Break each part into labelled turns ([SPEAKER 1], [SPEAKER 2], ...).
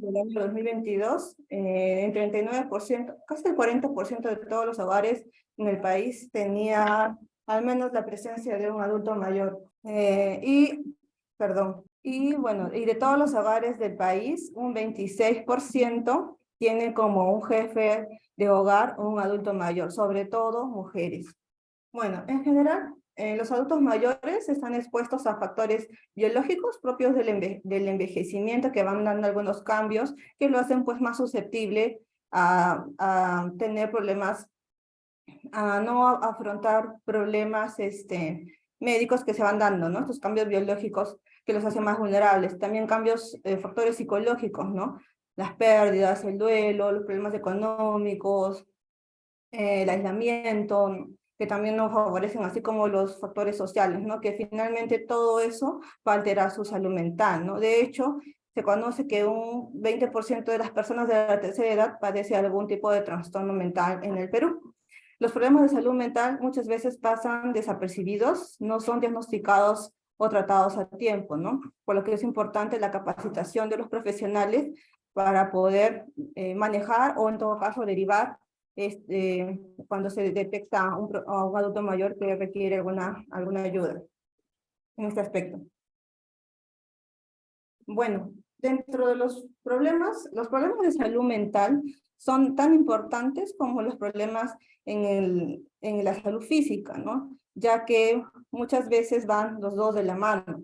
[SPEAKER 1] del año 2022, el 39%, casi el 40% de todos los hogares en el país tenía al menos la presencia de un adulto mayor. Y bueno, y de todos los hogares del país, un 26% tiene como un jefe de hogar un adulto mayor, sobre todo mujeres. Bueno, en general, los adultos mayores están expuestos a factores biológicos propios del envejecimiento que van dando algunos cambios que lo hacen pues más susceptible a tener problemas, a no afrontar problemas médicos que se van dando, ¿no? Estos cambios biológicos que los hacen más vulnerables. También cambios, factores psicológicos, ¿no? Las pérdidas, el duelo, los problemas económicos, el aislamiento, ¿no? Que también nos favorecen, así como los factores sociales, ¿no? Que finalmente todo eso va a alterar su salud mental, ¿no? De hecho, se conoce que un 20% de las personas de la tercera edad padece algún tipo de trastorno mental en el Perú. Los problemas de salud mental muchas veces pasan desapercibidos, no son diagnosticados o tratados a tiempo, ¿no? Por lo que es importante la capacitación de los profesionales para poder manejar o en todo caso derivar cuando se detecta a un adulto mayor que requiere alguna ayuda en este aspecto. Bueno, dentro de los problemas de salud mental son tan importantes como los problemas en la salud física, ¿no? Ya que muchas veces van los dos de la mano.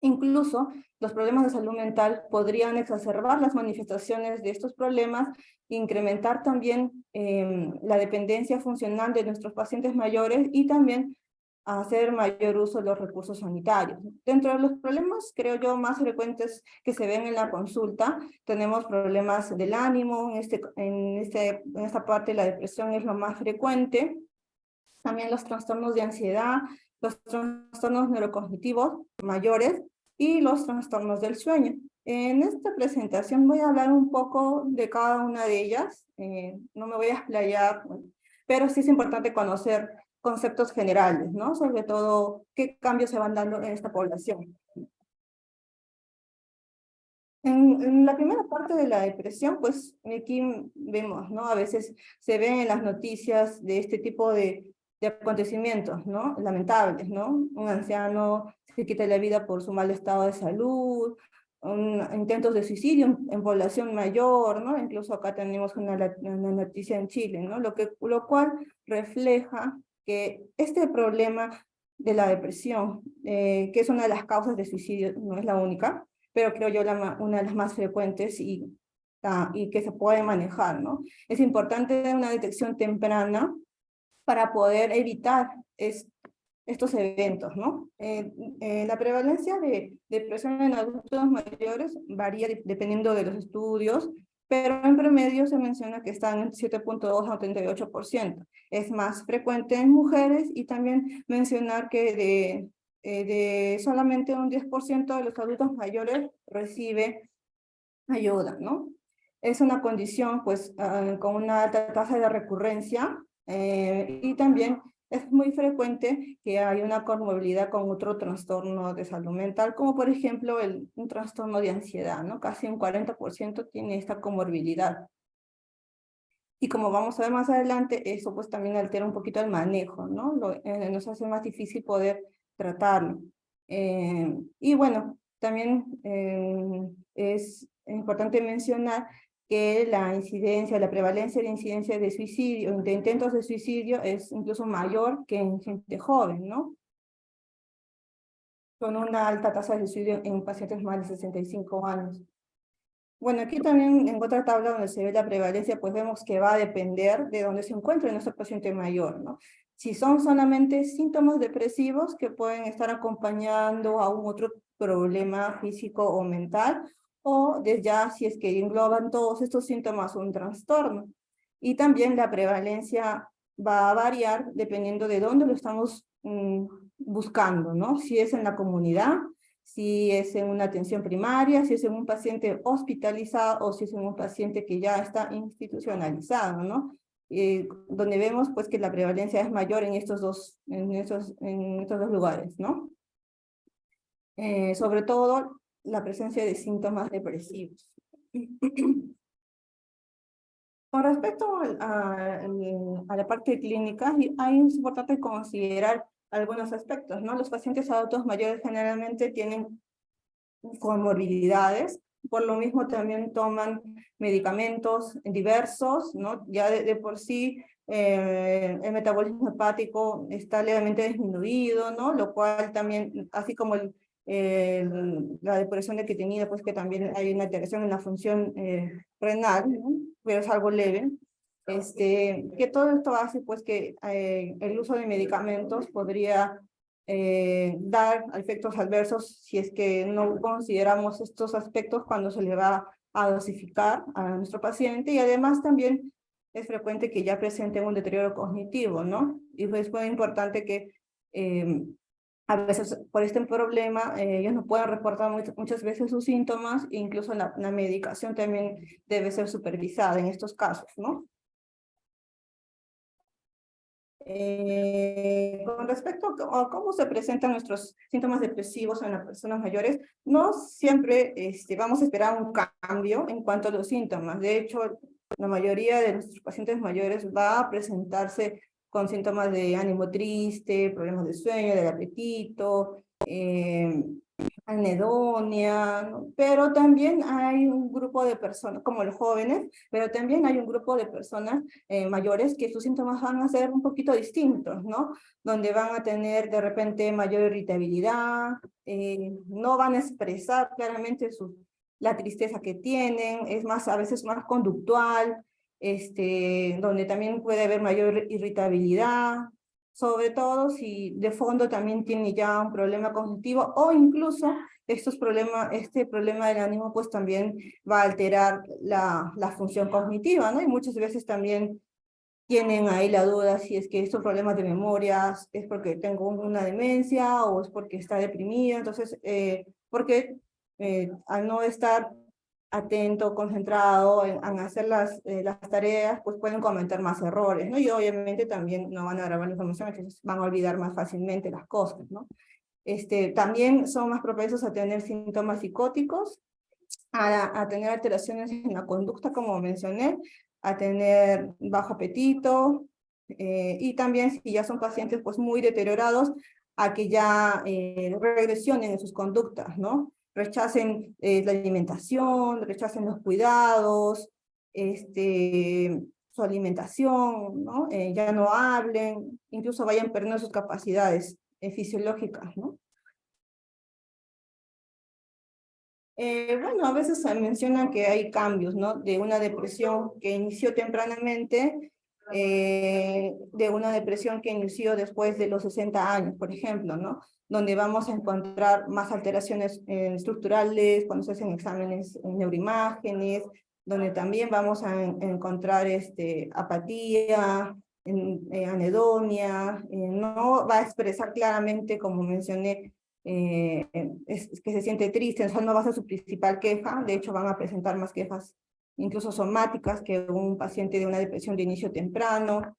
[SPEAKER 1] Incluso los problemas de salud mental podrían exacerbar las manifestaciones de estos problemas, incrementar también la dependencia funcional de nuestros pacientes mayores y también hacer mayor uso de los recursos sanitarios. Dentro de los problemas, creo yo, más frecuentes que se ven en la consulta, tenemos problemas del ánimo, en esta parte la depresión es lo más frecuente, también los trastornos de ansiedad, los trastornos neurocognitivos mayores y los trastornos del sueño. En esta presentación voy a hablar un poco de cada una de ellas, no me voy a explayar, pero sí es importante conocer conceptos generales, ¿no? Sobre todo, qué cambios se van dando en esta población. En la primera parte de la depresión, pues aquí vemos, ¿no? A veces se ven en las noticias de este tipo de acontecimientos, ¿no? Lamentables, ¿no? Un anciano se quita la vida por su mal estado de salud, intentos de suicidio en población mayor, ¿no? Incluso acá tenemos una noticia en Chile, ¿no? Lo cual refleja que este problema de la depresión, que es una de las causas de suicidio, no es la única, pero creo yo una de las más frecuentes y que se puede manejar, ¿no? Es importante una detección temprana para poder evitar estos eventos, ¿no? La prevalencia de depresión en adultos mayores varía dependiendo de los estudios, pero en promedio se menciona que están en 7.2 a 38%. Es más frecuente en mujeres y también mencionar que de solamente un 10% de los adultos mayores recibe ayuda, ¿no? Es una condición, pues, con una alta tasa de recurrencia y también es muy frecuente que haya una comorbilidad con otro trastorno de salud mental, como por ejemplo un trastorno de ansiedad, ¿no? Casi un 40% tiene esta comorbilidad. Y como vamos a ver más adelante, eso pues también altera un poquito el manejo, ¿no? Nos hace más difícil poder tratarlo. Y bueno, también es importante mencionar que la incidencia, la prevalencia de incidencia de suicidio, de intentos de suicidio es incluso mayor que en gente joven, ¿no? Con una alta tasa de suicidio en pacientes más de 65 años. Bueno, aquí también en otra tabla donde se ve la prevalencia, pues vemos que va a depender de dónde se encuentre nuestro paciente mayor, ¿no? Si son solamente síntomas depresivos que pueden estar acompañando a un otro problema físico o mental, o ya si es que engloban todos estos síntomas un trastorno. Y también la prevalencia va a variar dependiendo de dónde lo estamos buscando, ¿no? Si es en la comunidad, si es en una atención primaria, si es en un paciente hospitalizado o si es en un paciente que ya está institucionalizado, ¿no? Donde vemos pues que la prevalencia es mayor en estos dos lugares, ¿no? Sobre todo la presencia de síntomas depresivos. Con respecto a la parte clínica, es importante considerar algunos aspectos, ¿no? Los pacientes adultos mayores generalmente tienen comorbilidades, por lo mismo también toman medicamentos diversos, ¿no? Ya de por sí el metabolismo hepático está levemente disminuido, ¿no? Lo cual también, así como la depuración de creatinina, pues que también hay una alteración en la función renal, ¿no? Pero es algo leve. Que todo esto hace pues que el uso de medicamentos podría dar efectos adversos si es que no consideramos estos aspectos cuando se le va a dosificar a nuestro paciente, y además también es frecuente que ya presenten un deterioro cognitivo, ¿no? Y pues es muy importante que a veces por este problema ellos no pueden reportar muchas veces sus síntomas, e incluso la medicación también debe ser supervisada en estos casos, ¿no? Con respecto a cómo se presentan nuestros síntomas depresivos en las personas mayores, no siempre vamos a esperar un cambio en cuanto a los síntomas. De hecho, la mayoría de nuestros pacientes mayores va a presentarse con síntomas de ánimo triste, problemas de sueño, del apetito, anedonia, ¿no? Pero también hay un grupo de personas, como los jóvenes, pero también hay un grupo de personas mayores que sus síntomas van a ser un poquito distintos, ¿no? Donde van a tener de repente mayor irritabilidad, no van a expresar claramente la tristeza que tienen, es más, a veces más conductual, donde también puede haber mayor irritabilidad, sobre todo si de fondo también tiene ya un problema cognitivo, o incluso este problema del ánimo pues también va a alterar la función cognitiva, ¿no? Y muchas veces también tienen ahí la duda si es que estos problemas de memoria es porque tengo una demencia o es porque está deprimida. Entonces, porque al no estar atento, concentrado en hacer las tareas, pues pueden cometer más errores, ¿no? Y obviamente también no van a grabar la información, entonces van a olvidar más fácilmente las cosas, ¿no? También son más propensos a tener síntomas psicóticos, a tener alteraciones en la conducta, como mencioné, a tener bajo apetito, y también si ya son pacientes pues muy deteriorados, a que ya regresionen en sus conductas, ¿no? Rechacen la alimentación, rechacen los cuidados, su alimentación, ¿no? Ya no hablen, incluso vayan perdiendo sus capacidades fisiológicas, ¿no? Bueno, a veces se mencionan que hay cambios, ¿no? De una depresión que inició tempranamente, de una depresión que inició después de los 60 años, por ejemplo, ¿no? Donde vamos a encontrar más alteraciones estructurales, cuando se hacen exámenes en neuroimágenes, donde también vamos a encontrar apatía, anedonia, no va a expresar claramente, como mencioné, es que se siente triste, eso no va a ser su principal queja, de hecho van a presentar más quejas incluso somáticas que un paciente de una depresión de inicio temprano.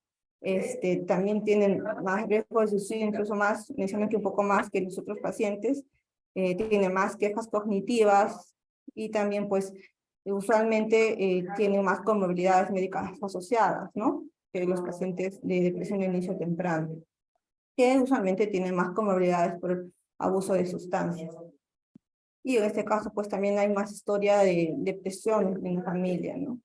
[SPEAKER 1] También tienen más riesgo de suicidio, incluso más, mencionan que un poco más que los otros pacientes, tienen más quejas cognitivas, y también pues usualmente tienen más comorbilidades médicas asociadas, ¿no? Que los pacientes de depresión de inicio temprano, que usualmente tienen más comorbilidades por abuso de sustancias. Y en este caso, pues también hay más historia de depresión en la familia, ¿no?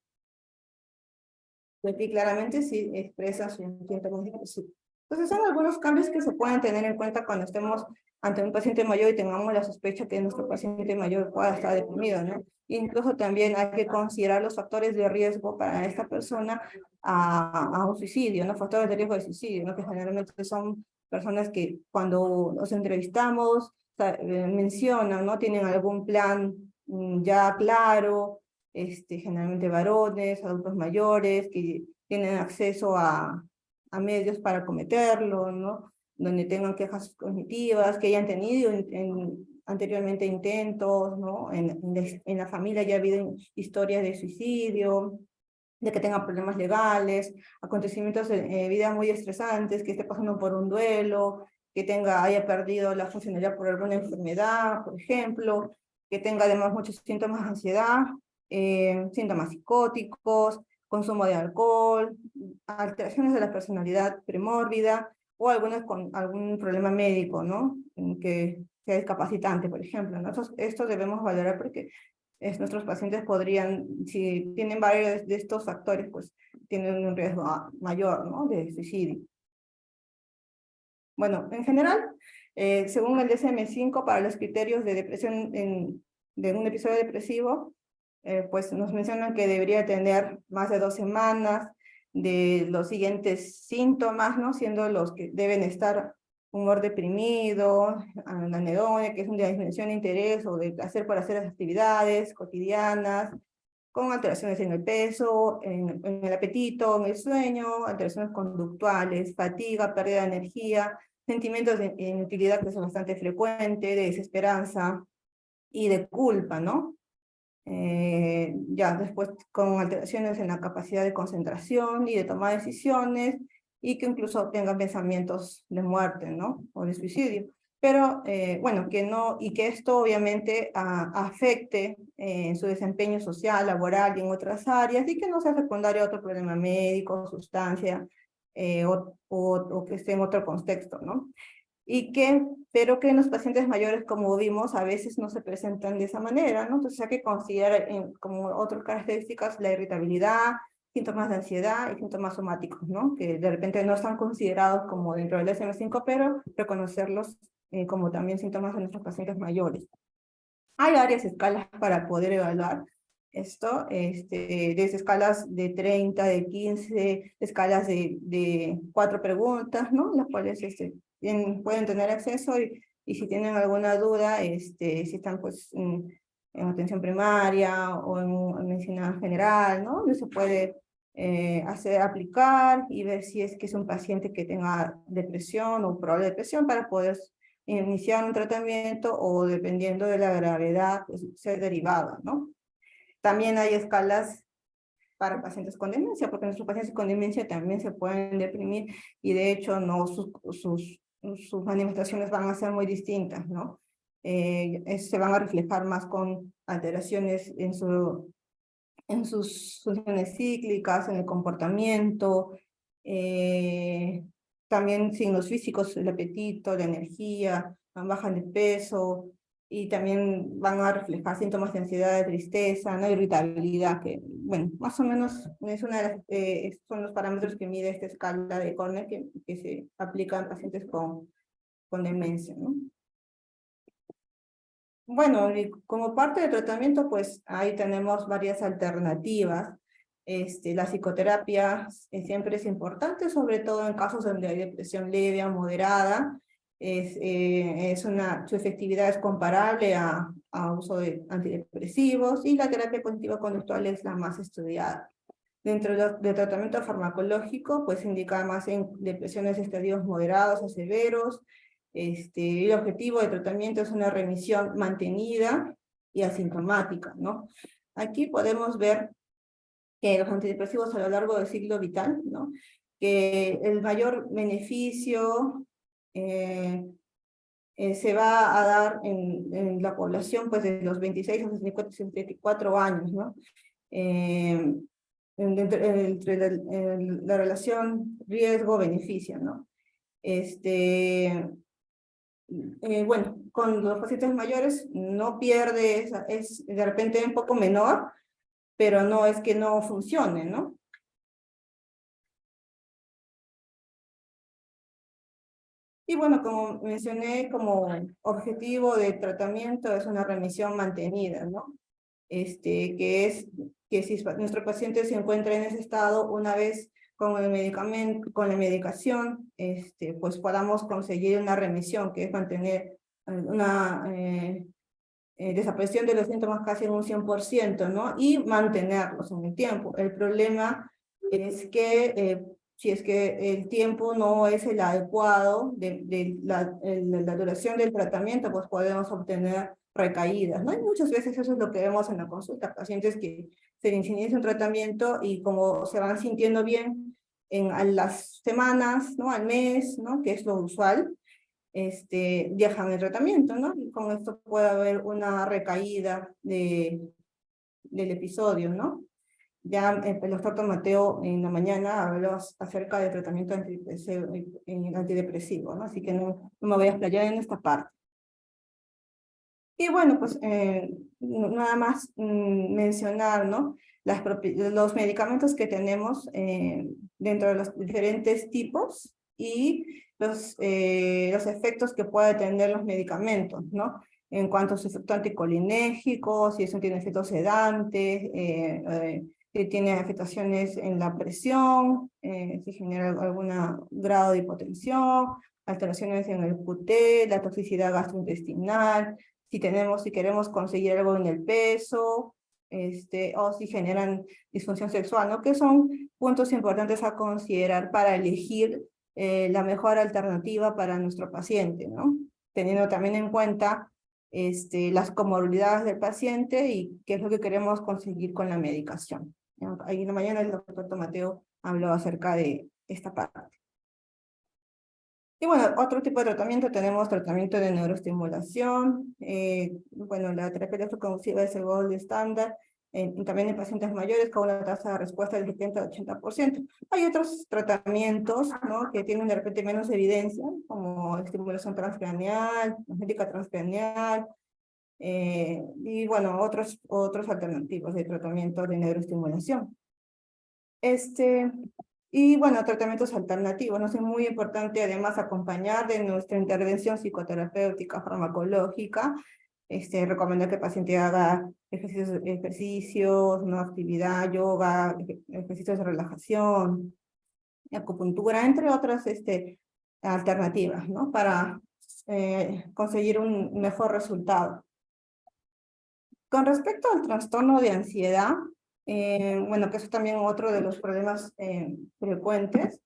[SPEAKER 1] Pues, y claramente sí expresa su síntoma depresivo. Entonces son algunos cambios que se pueden tener en cuenta cuando estemos ante un paciente mayor y tengamos la sospecha que nuestro paciente mayor pueda estar deprimido, ¿no? Incluso también hay que considerar los factores de riesgo para esta persona a un suicidio, ¿no? Factores de riesgo de suicidio, ¿no? Que generalmente son personas que cuando nos entrevistamos mencionan, ¿no? Tienen algún plan ya claro, generalmente varones, adultos mayores, que tienen acceso a medios para cometerlo, ¿no? Donde tengan quejas cognitivas, que hayan tenido anteriormente intentos, ¿no? En la familia ya ha habido historias de suicidio, de que tenga problemas legales, acontecimientos de vida muy estresantes, que esté pasando por un duelo, que haya perdido la funcionalidad por alguna enfermedad, por ejemplo, que tenga además muchos síntomas de ansiedad, síntomas psicóticos, consumo de alcohol, alteraciones de la personalidad premórbida, o algunos con algún problema médico, ¿no? Que sea discapacitante, por ejemplo, ¿no? Esto debemos valorar porque nuestros pacientes podrían, si tienen varios de estos factores, pues tienen un riesgo mayor, ¿no? De suicidio. Bueno, en general, según el DSM-5, para los criterios de depresión de un episodio depresivo, pues nos mencionan que debería tener más de 2 semanas de los siguientes síntomas, ¿no? Siendo los que deben estar humor deprimido, anedonia, que es una disminución de interés o de placer por hacer las actividades cotidianas, con alteraciones en el peso, en el apetito, en el sueño, alteraciones conductuales, fatiga, pérdida de energía, sentimientos de inutilidad que son bastante frecuentes, de desesperanza y de culpa, ¿no? Ya después con alteraciones en la capacidad de concentración y de toma de decisiones, y que incluso tengan pensamientos de muerte, ¿no? O de suicidio. Pero, bueno, que no, y que esto obviamente afecte en su desempeño social, laboral y en otras áreas, y que no sea secundario a otro problema médico, sustancia, o que esté en otro contexto, ¿no? Pero que en los pacientes mayores, como vimos, a veces no se presentan de esa manera, ¿no? Entonces hay que considerar como otras características la irritabilidad, síntomas de ansiedad y síntomas somáticos, ¿no? Que de repente no están considerados como dentro del DSM-5, pero reconocerlos como también síntomas de nuestros pacientes mayores. Hay varias escalas para poder evaluar esto, desde escalas de 30, de 15, escalas de 4 preguntas, ¿no? Las cuales pueden tener acceso y si tienen alguna duda, si están pues en atención primaria o en medicina general, ¿no? Donde se puede aplicar y ver si es que es un paciente que tenga depresión o probable depresión para poder iniciar un tratamiento o dependiendo de la gravedad, pues ser derivada, ¿no? También hay escalas para pacientes con demencia, porque nuestros pacientes con demencia también se pueden deprimir y de hecho no, sus manifestaciones van a ser muy distintas, ¿no? Se van a reflejar más con alteraciones en sus funciones cíclicas, en el comportamiento, también signos físicos, el apetito, la energía, bajan de peso, y también van a reflejar síntomas de ansiedad, de tristeza, ¿no? Irritabilidad, que, bueno, más o menos es son los parámetros que mide esta escala de Corner que se aplica en pacientes con demencia, ¿no? Bueno, y como parte del tratamiento, pues ahí tenemos varias alternativas. La psicoterapia siempre es importante, sobre todo en casos donde hay depresión leve o moderada. Su efectividad es comparable a uso de antidepresivos, y la terapia cognitivo-conductual es la más estudiada. Dentro del tratamiento farmacológico, pues indica más en depresiones de estadios moderados a severos. El objetivo de tratamiento es una remisión mantenida y asintomática, ¿no? Aquí podemos ver que los antidepresivos a lo largo del ciclo vital, ¿no? Que el mayor beneficio se va a dar en la población pues de los 26 a 64 años, ¿no? Entre la relación riesgo-beneficio, ¿no? Bueno, con los pacientes mayores no pierde, es de repente un poco menor, pero no es que no funcione, ¿no? Y bueno, como mencioné, como objetivo de tratamiento es una remisión mantenida, ¿no? Que es que si nuestro paciente se encuentra en ese estado, una vez con el medicamento, con la medicación, pues podamos conseguir una remisión, que es mantener una desaparición de los síntomas casi en un 100%, ¿no? Y mantenerlos en el tiempo. El problema es que si es que el tiempo no es el adecuado de la duración del tratamiento, pues podemos obtener recaídas, ¿no? Y muchas veces eso es lo que vemos en la consulta, pacientes que se les inicia un tratamiento y como se van sintiendo bien a las semanas, ¿no? Al mes, ¿no? Que es lo usual, dejan el tratamiento, ¿no? Y con esto puede haber una recaída del episodio, ¿no? Ya el doctor Mateo en la mañana habló acerca del tratamiento antidepresivo, ¿no? Así que no me voy a explayar en esta parte. Y bueno, pues nada más mencionar, ¿no? Los medicamentos que tenemos dentro de los diferentes tipos y los efectos que puede tener los medicamentos, ¿no? En cuanto a su efecto anticolinérgico, si eso tiene efectos sedantes, si tiene afectaciones en la presión, si genera algún grado de hipotensión, alteraciones en el QT, la toxicidad gastrointestinal, si queremos conseguir algo en el peso, o si generan disfunción sexual, ¿no? Que son puntos importantes a considerar para elegir la mejor alternativa para nuestro paciente, ¿no? Teniendo también en cuenta las comorbilidades del paciente y qué es lo que queremos conseguir con la medicación. Ahí en la mañana el doctor Mateo habló acerca de esta parte. Y bueno, otro tipo de tratamiento, tenemos tratamiento de neuroestimulación, bueno, la terapia electroconvulsiva es el gold estándar, también en pacientes mayores con una tasa de respuesta del 70 al 80%. Hay otros tratamientos, ¿no? Que tienen de repente menos evidencia, como estimulación transcraneal, magnética transcraneal, y bueno, otros alternativos de tratamiento de neuroestimulación. Y bueno, tratamientos alternativos, ¿no? Es muy importante además acompañar de nuestra intervención psicoterapéutica farmacológica, recomendar que el paciente haga ejercicios, ¿no? Actividad, yoga, ejercicios de relajación, acupuntura, entre otras alternativas, ¿no? Para conseguir un mejor resultado. Con respecto al trastorno de ansiedad, bueno, que eso también otro de los problemas frecuentes.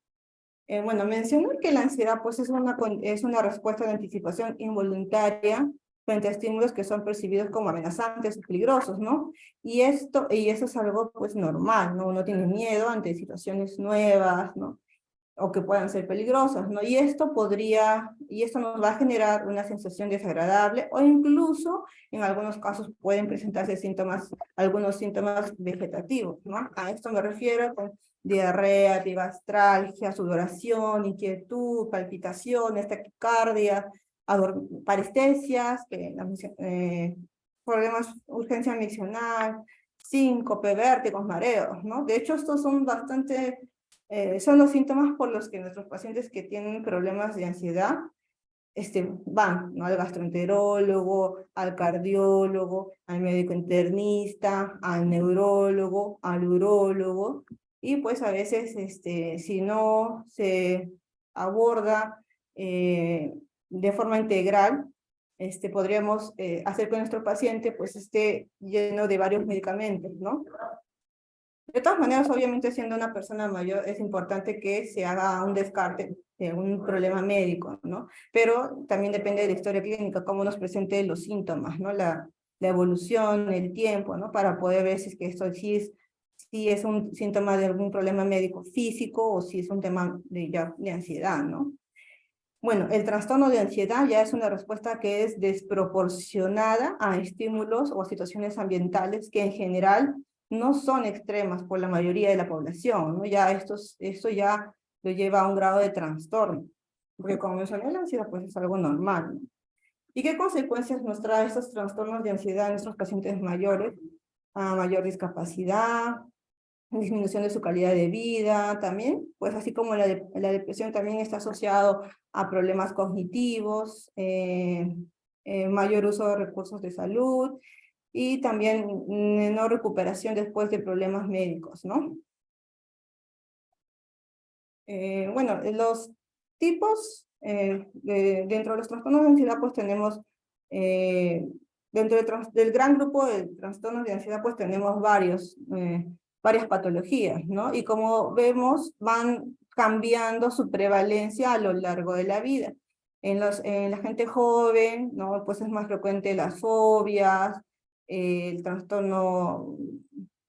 [SPEAKER 1] Bueno, mencionar que la ansiedad pues es una respuesta de anticipación involuntaria frente a estímulos que son percibidos como amenazantes o peligrosos, ¿no? Y eso es algo pues normal, ¿no? Uno tiene miedo ante situaciones nuevas, ¿no? O que puedan ser peligrosas, ¿no? Y esto nos va a generar una sensación desagradable o incluso en algunos casos pueden presentarse algunos síntomas vegetativos, ¿no? A esto me refiero con diarrea, bigastralgia, sudoración, inquietud, palpitaciones, taquicardia, parestesias, problemas, urgencia miccional, síncope, vértigos, mareos, ¿no? De hecho, estos son los síntomas por los que nuestros pacientes que tienen problemas de ansiedad van, ¿no? Al gastroenterólogo, al cardiólogo, al médico internista, al neurólogo, al urólogo, y pues a veces si no se aborda de forma integral, podríamos hacer que nuestro paciente pues esté lleno de varios medicamentos, ¿no? De todas maneras, obviamente, siendo una persona mayor, es importante que se haga un descarte de un problema médico, ¿no? Pero también depende de la historia clínica, cómo nos presente los síntomas, ¿no? La evolución, el tiempo, ¿no? Para poder ver si es que esto si es un síntoma de algún problema médico físico o si es un tema de ansiedad, ¿no? Bueno, el trastorno de ansiedad ya es una respuesta que es desproporcionada a estímulos o a situaciones ambientales que en general no son extremas por la mayoría de la población, ¿no? Ya esto ya lo lleva a un grado de trastorno, porque como mencioné, la ansiedad pues es algo normal, ¿no? ¿Y qué consecuencias nos trae estos trastornos de ansiedad en nuestros pacientes mayores? A mayor discapacidad, disminución de su calidad de vida también, pues así como la depresión también está asociado a problemas cognitivos, mayor uso de recursos de salud y también no recuperación después de problemas médicos, ¿no? Bueno, los tipos, dentro de los trastornos de ansiedad, pues tenemos, dentro del gran grupo de trastornos de ansiedad, pues tenemos varias patologías, ¿no? Y como vemos, van cambiando su prevalencia a lo largo de la vida. En la gente joven, ¿no? Pues es más frecuente las fobias, el trastorno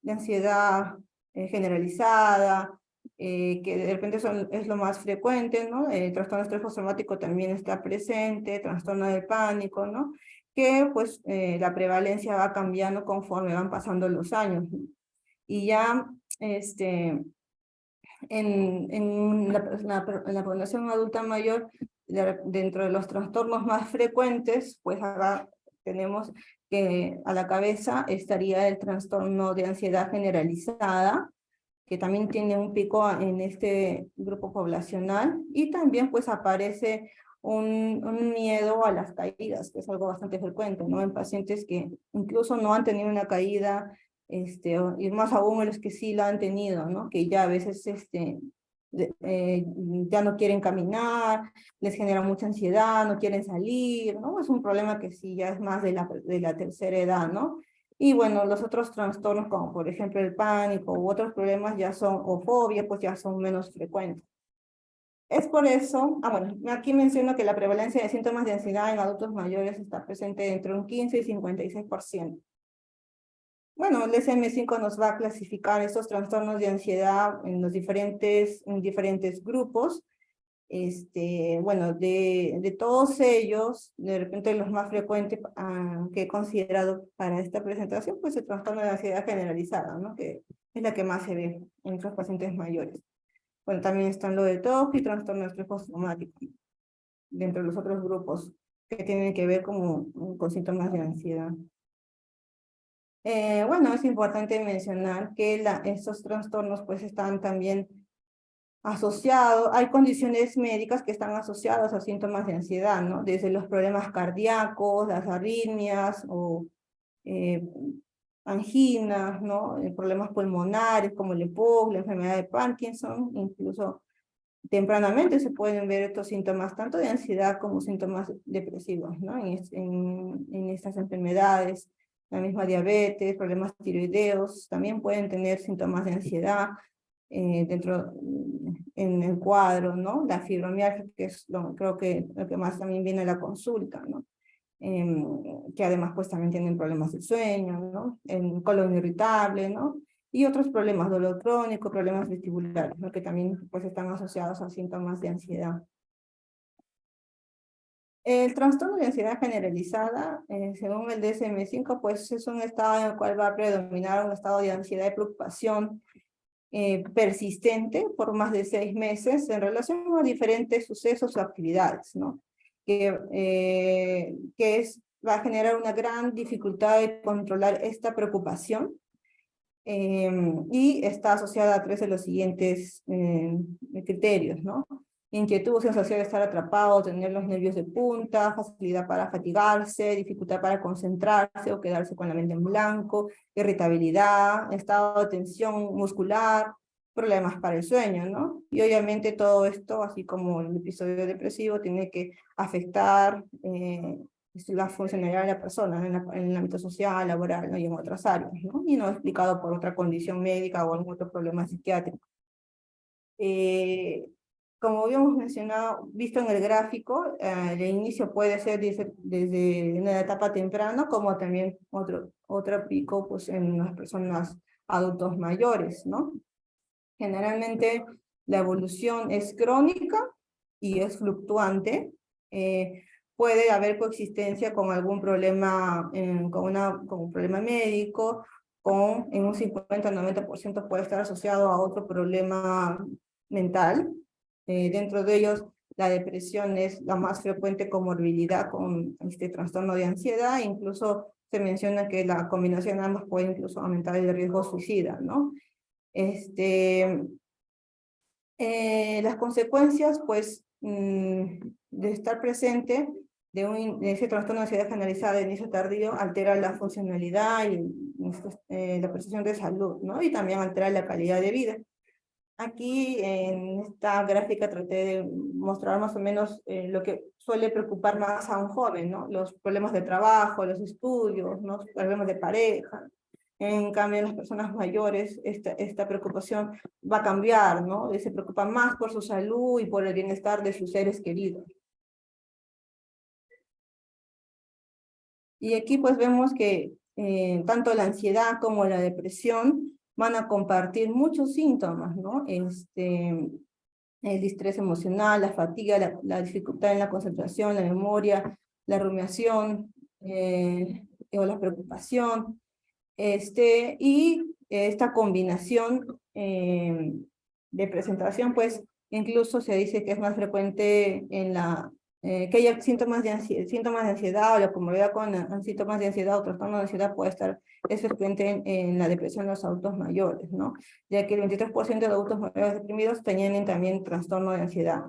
[SPEAKER 1] de ansiedad generalizada, que de repente es lo más frecuente, ¿no? El trastorno de estrés postraumático también está presente, trastorno de pánico, ¿no? que pues la prevalencia va cambiando conforme van pasando los años, ¿no? Y ya en la población adulta mayor, dentro de los trastornos más frecuentes, pues acá tenemos que a la cabeza estaría el trastorno de ansiedad generalizada, que también tiene un pico en este grupo poblacional, y también pues aparece un miedo a las caídas, que es algo bastante frecuente, ¿no? En pacientes que incluso no han tenido una caída, y más aún en los que sí la han tenido, ¿no? Que ya a veces ya no quieren caminar, les genera mucha ansiedad, no quieren salir, ¿no? Es un problema que sí ya es más de la tercera edad, ¿no? Y bueno, los otros trastornos, como por ejemplo el pánico u otros problemas ya son, o fobia, pues ya son menos frecuentes. Es por eso, bueno, aquí menciono que la prevalencia de síntomas de ansiedad en adultos mayores está presente entre un 15 y 56%. Bueno, el DSM-5 nos va a clasificar estos trastornos de ansiedad en en diferentes grupos. Bueno, de todos ellos, de repente los más frecuentes que he considerado para esta presentación, pues el trastorno de ansiedad generalizada, ¿no? Que es la que más se ve en los pacientes mayores. Bueno, también están lo de TOC y trastorno de estrés postraumático, dentro de los otros grupos que tienen que ver con síntomas de ansiedad. Bueno, es importante mencionar que estos trastornos pues están también asociados, hay condiciones médicas que están asociadas a síntomas de ansiedad, ¿no? Desde los problemas cardíacos, las arritmias o eh, anginas, ¿no? Problemas pulmonares como el EPOC, la enfermedad de Parkinson, incluso tempranamente se pueden ver estos síntomas tanto de ansiedad como síntomas depresivos, ¿no? En estas enfermedades, la misma diabetes, problemas tiroideos, también pueden tener síntomas de ansiedad en el cuadro, ¿no? La fibromialgia, que es creo que lo que más también viene a la consulta, ¿no? Que además pues también tienen problemas de sueño, ¿no? En colon irritable, ¿no? Y otros problemas, dolor crónico, problemas vestibulares, ¿no? Que también pues están asociados a síntomas de ansiedad. El trastorno de ansiedad generalizada, según el DSM-5, pues es un estado en el cual va a predominar un estado de ansiedad y preocupación persistente por más de 6 meses en relación a diferentes sucesos o actividades, ¿no? Va a generar una gran dificultad de controlar esta preocupación, y está asociada a 3 de los siguientes criterios, ¿no? Inquietud, sensación de estar atrapado, tener los nervios de punta, facilidad para fatigarse, dificultad para concentrarse o quedarse con la mente en blanco, irritabilidad, estado de tensión muscular, problemas para el sueño, ¿no? Y obviamente todo esto, así como el episodio depresivo, tiene que afectar la funcionalidad de la persona en el ámbito social, laboral, ¿no? Y en otras áreas, ¿no? Y no explicado por otra condición médica o algún otro problema psiquiátrico. Como habíamos mencionado, visto en el gráfico, el inicio puede ser desde una etapa temprana, como también otro pico pues, en las personas adultos mayores, ¿no? Generalmente la evolución es crónica y es fluctuante. Puede haber coexistencia con algún problema, con un problema médico, en un 50-90% puede estar asociado a otro problema mental. Dentro de ellos, la depresión es la más frecuente comorbilidad con este trastorno de ansiedad. Incluso se menciona que la combinación de ambos puede incluso aumentar el riesgo suicida, ¿no? Las consecuencias, pues, de estar presente de ese trastorno de ansiedad generalizada de inicio tardío altera la funcionalidad y la percepción de salud, ¿no? Y también altera la calidad de vida. Aquí en esta gráfica traté de mostrar más o menos lo que suele preocupar más a un joven, ¿no? Los problemas de trabajo, los estudios, ¿no? Los problemas de pareja. En cambio, en las personas mayores, esta preocupación va a cambiar, ¿no? Se preocupan más por su salud y por el bienestar de sus seres queridos. Y aquí pues vemos que tanto la ansiedad como la depresión van a compartir muchos síntomas, ¿no? El estrés emocional, la fatiga, la dificultad en la concentración, la memoria, la rumiación, o la preocupación, y esta combinación de presentación, pues incluso se dice que es más frecuente en que haya síntomas de ansiedad o la comorbilidad con síntomas de ansiedad o trastorno de ansiedad puede estar, es frecuente en la depresión de los adultos mayores, ¿no? Ya que el 23% de adultos mayores deprimidos tienen también trastorno de ansiedad.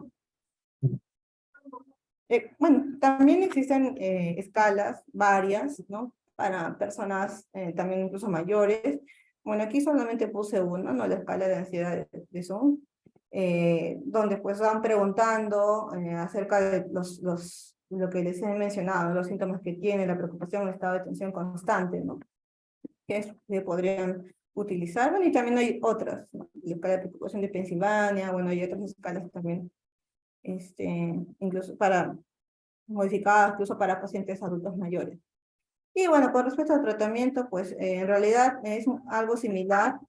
[SPEAKER 1] Bueno, también existen escalas varias, ¿no? Para personas también incluso mayores. Bueno, aquí solamente puse una, ¿no? La escala de ansiedad de Zoom, donde pues van preguntando acerca de lo que les he mencionado, los síntomas que tiene, la preocupación, el estado de tensión constante, ¿no? Que podrían utilizar. Bueno, y también hay otras, ¿no? La escala de preocupación de Pensilvania, bueno, hay otras escalas también, incluso modificadas incluso para pacientes adultos mayores. Y bueno, con respecto al tratamiento, pues en realidad es algo similar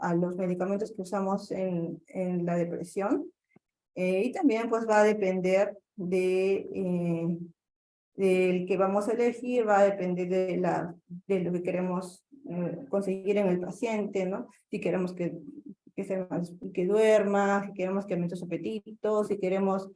[SPEAKER 1] a los medicamentos que usamos en la depresión, y también pues va a depender del que vamos a elegir, va a depender de lo que queremos conseguir en el paciente, ¿no? Si queremos que duerma, si queremos que aumente su apetito, si queremos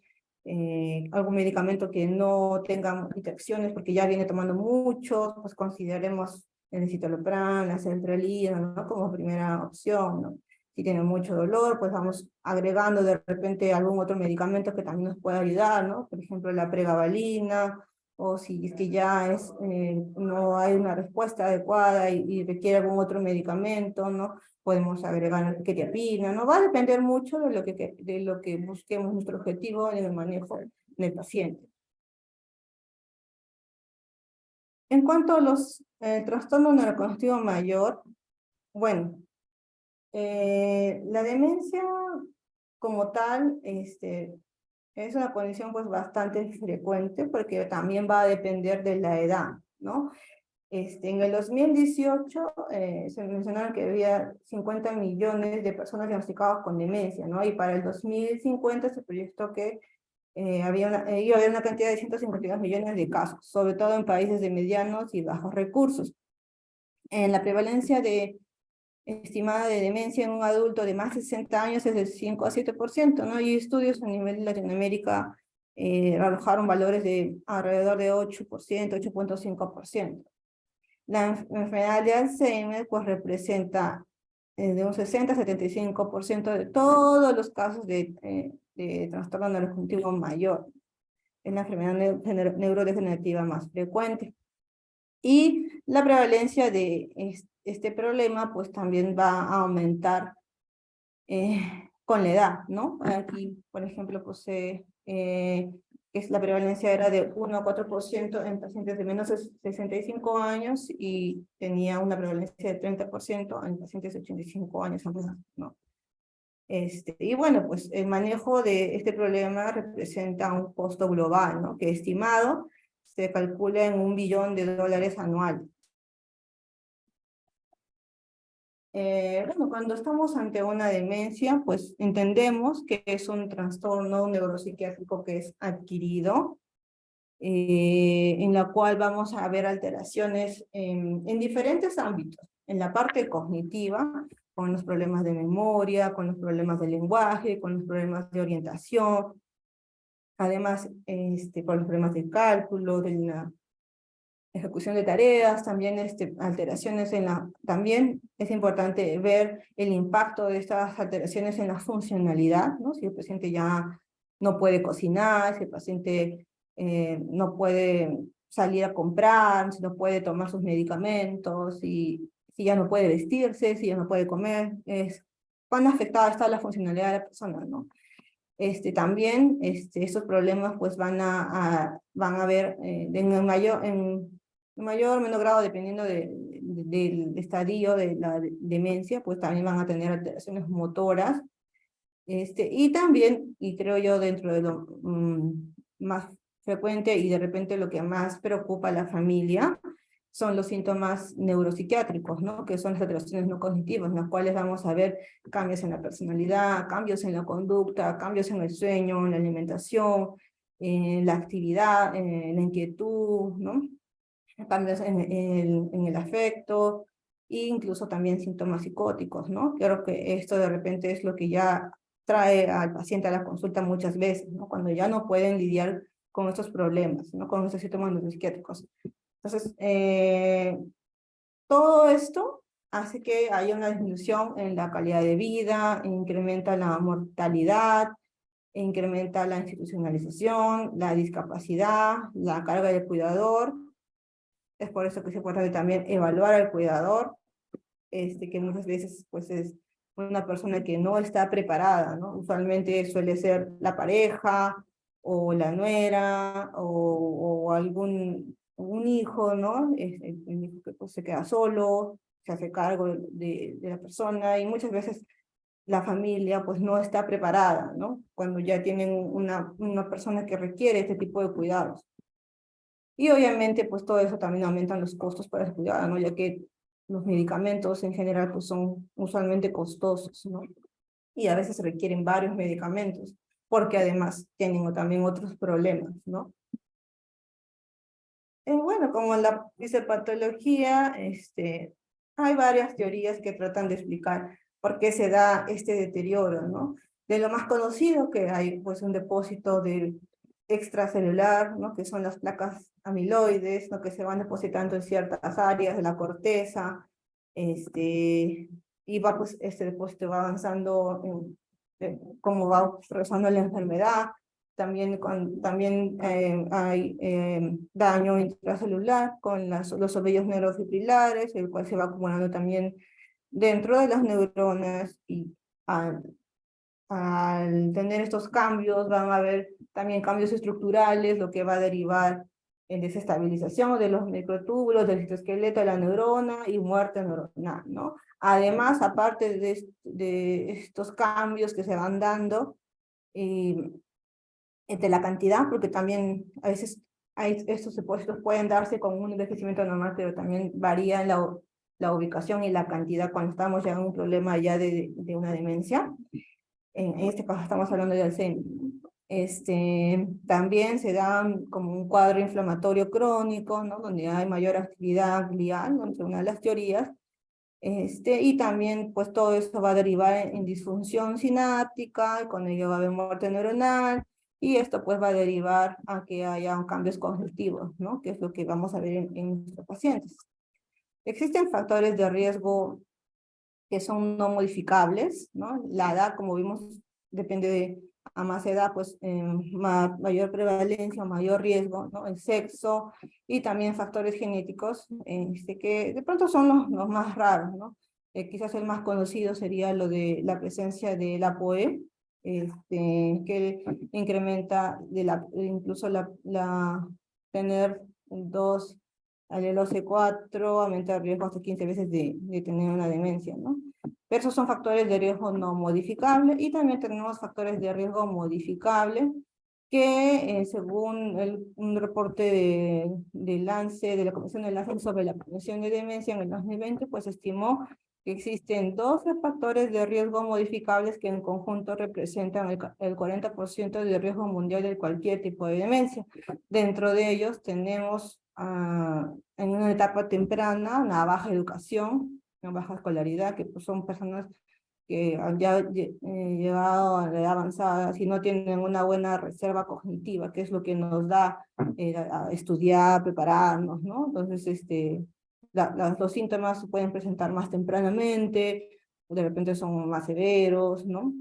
[SPEAKER 1] algún medicamento que no tenga interacciones porque ya viene tomando muchos, pues consideremos el citalopram, la sertralina, ¿no? Como primera opción, ¿no? Si tiene mucho dolor, pues vamos agregando de repente algún otro medicamento que también nos pueda ayudar, ¿no? Por ejemplo, la pregabalina, o si es que ya no hay una respuesta adecuada y requiere algún otro medicamento, ¿no? Podemos agregar quetiapina, ¿no? Va a depender mucho de lo que busquemos nuestro objetivo en el manejo del paciente. En cuanto a los trastornos neuroconductivos mayor, bueno, la demencia como tal, es una condición pues bastante frecuente porque también va a depender de la edad, ¿no? En el 2018 se mencionaron que había 50 millones de personas diagnosticadas con demencia, ¿no? Y para el 2050 se proyectó que iba a haber una cantidad de 152 millones de casos, sobre todo en países de medianos y bajos recursos. En la prevalencia estimada de demencia en un adulto de más de 60 años es del 5 a 7%, ¿no? Y estudios a nivel de Latinoamérica arrojaron valores de alrededor de 8%, 8.5%. La enfermedad de Alzheimer pues representa de un 60 a 75% de todos los casos de trastorno neurocognitivo mayor. Es la enfermedad neurodegenerativa más frecuente. Y la prevalencia de este problema pues también va a aumentar con la edad, ¿no? Aquí, por ejemplo, pues la prevalencia era de 1 a 4% en pacientes de menos de 65 años y tenía una prevalencia de 30% en pacientes de 85 años, ¿no? Y bueno, pues el manejo de este problema representa un costo global, ¿no? Que estimado se calcula en $1 billón anual. Bueno, cuando estamos ante una demencia, pues entendemos que es un trastorno neuropsiquiátrico que es adquirido, en la cual vamos a ver alteraciones en diferentes ámbitos. En la parte cognitiva, con los problemas de memoria, con los problemas de lenguaje, con los problemas de orientación, además con los problemas de cálculo, de la ejecución de tareas, también alteraciones también es importante ver el impacto de estas alteraciones en la funcionalidad, ¿no? Si el paciente ya no puede cocinar, si el paciente no puede salir a comprar, si no puede tomar sus medicamentos, si ya no puede vestirse, si ya no puede comer, cuán afectada está la funcionalidad de la persona, ¿no? También estos problemas pues van a ver en mayor o menor grado, dependiendo del estadio de la demencia, pues también van a tener alteraciones motoras. Y también, y creo yo dentro de lo más frecuente y de repente lo que más preocupa a la familia, son los síntomas neuropsiquiátricos, ¿no? Que son las alteraciones no cognitivas, en las cuales vamos a ver cambios en la personalidad, cambios en la conducta, cambios en el sueño, en la alimentación, la actividad, la inquietud, ¿no? Cambios en el afecto, e incluso también síntomas psicóticos, ¿no? Creo que esto de repente es lo que ya trae al paciente a la consulta muchas veces, ¿no? Cuando ya no pueden lidiar con estos problemas, ¿no? Con estos síntomas neuropsiquiátricos. Entonces, todo esto hace que haya una disminución en la calidad de vida, incrementa la mortalidad, incrementa la institucionalización, la discapacidad, la carga del cuidador. Es por eso que es importante también evaluar al cuidador, que muchas veces pues es una persona que no está preparada, ¿no? Usualmente suele ser la pareja, o la nuera, o algún un hijo, ¿no? El hijo que pues, se queda solo, se hace cargo de la persona, y muchas veces la familia pues no está preparada, ¿no? Cuando ya tienen una persona que requiere este tipo de cuidados. Y obviamente, pues todo eso también aumentan los costos para el cuidado, ¿no? Ya que los medicamentos en general pues son usualmente costosos, ¿no? Y a veces requieren varios medicamentos, porque además tienen también otros problemas, ¿no? Bueno, como en la fisiopatología, hay varias teorías que tratan de explicar por qué se da este deterioro, ¿no? De lo más conocido que hay, pues, un depósito de extracelular, ¿no? Que son las placas amiloides, ¿no? Que se van depositando en ciertas áreas de la corteza, y va, pues, este depósito va avanzando como va progresando la enfermedad. También hay daño intracelular con los ovillos neurofibrilares, el cual se va acumulando también dentro de las neuronas, y al tener estos cambios van a haber también cambios estructurales, lo que va a derivar en desestabilización de los microtúbulos, del citoesqueleto de la neurona y muerte neuronal, ¿no? Además, aparte de estos cambios que se van dando, entre la cantidad, porque también a veces estos depósitos pueden darse con un envejecimiento normal, pero también varía la ubicación y la cantidad cuando estamos ya en un problema ya de una demencia. En este caso estamos hablando de Alzheimer. También se da como un cuadro inflamatorio crónico, ¿no? Donde hay mayor actividad glial, ¿no? Entre una de las teorías. Y también pues todo eso va a derivar en disfunción sináptica, y con ello va a haber muerte neuronal, y esto pues va a derivar a que haya cambios cognitivos, ¿no? Que es lo que vamos a ver en nuestros pacientes. Existen factores de riesgo que son no modificables, ¿no? La edad, como vimos, depende de, a más edad, pues mayor prevalencia, mayor riesgo, ¿no? El sexo, y también factores genéticos, que de pronto son los más raros, ¿no? Quizás el más conocido sería lo de la presencia del APOE, que incrementa incluso tener dos alelos C4 aumenta el riesgo hasta 15 veces de tener una demencia, ¿no? Pero esos son factores de riesgo no modificables, y también tenemos factores de riesgo modificables que, según un reporte de Lance, de la Comisión de Lance sobre la prevención de demencia en el 2020, pues estimó que existen 12 factores de riesgo modificables que en conjunto representan el 40% de riesgo mundial de cualquier tipo de demencia. Dentro de ellos tenemos en una etapa temprana una baja educación, una baja escolaridad, que pues, son personas que han ya llegado a la edad avanzada, si no tienen una buena reserva cognitiva, que es lo que nos da a estudiar, prepararnos, ¿no? Entonces, los síntomas se pueden presentar más tempranamente, o de repente son más severos, ¿no?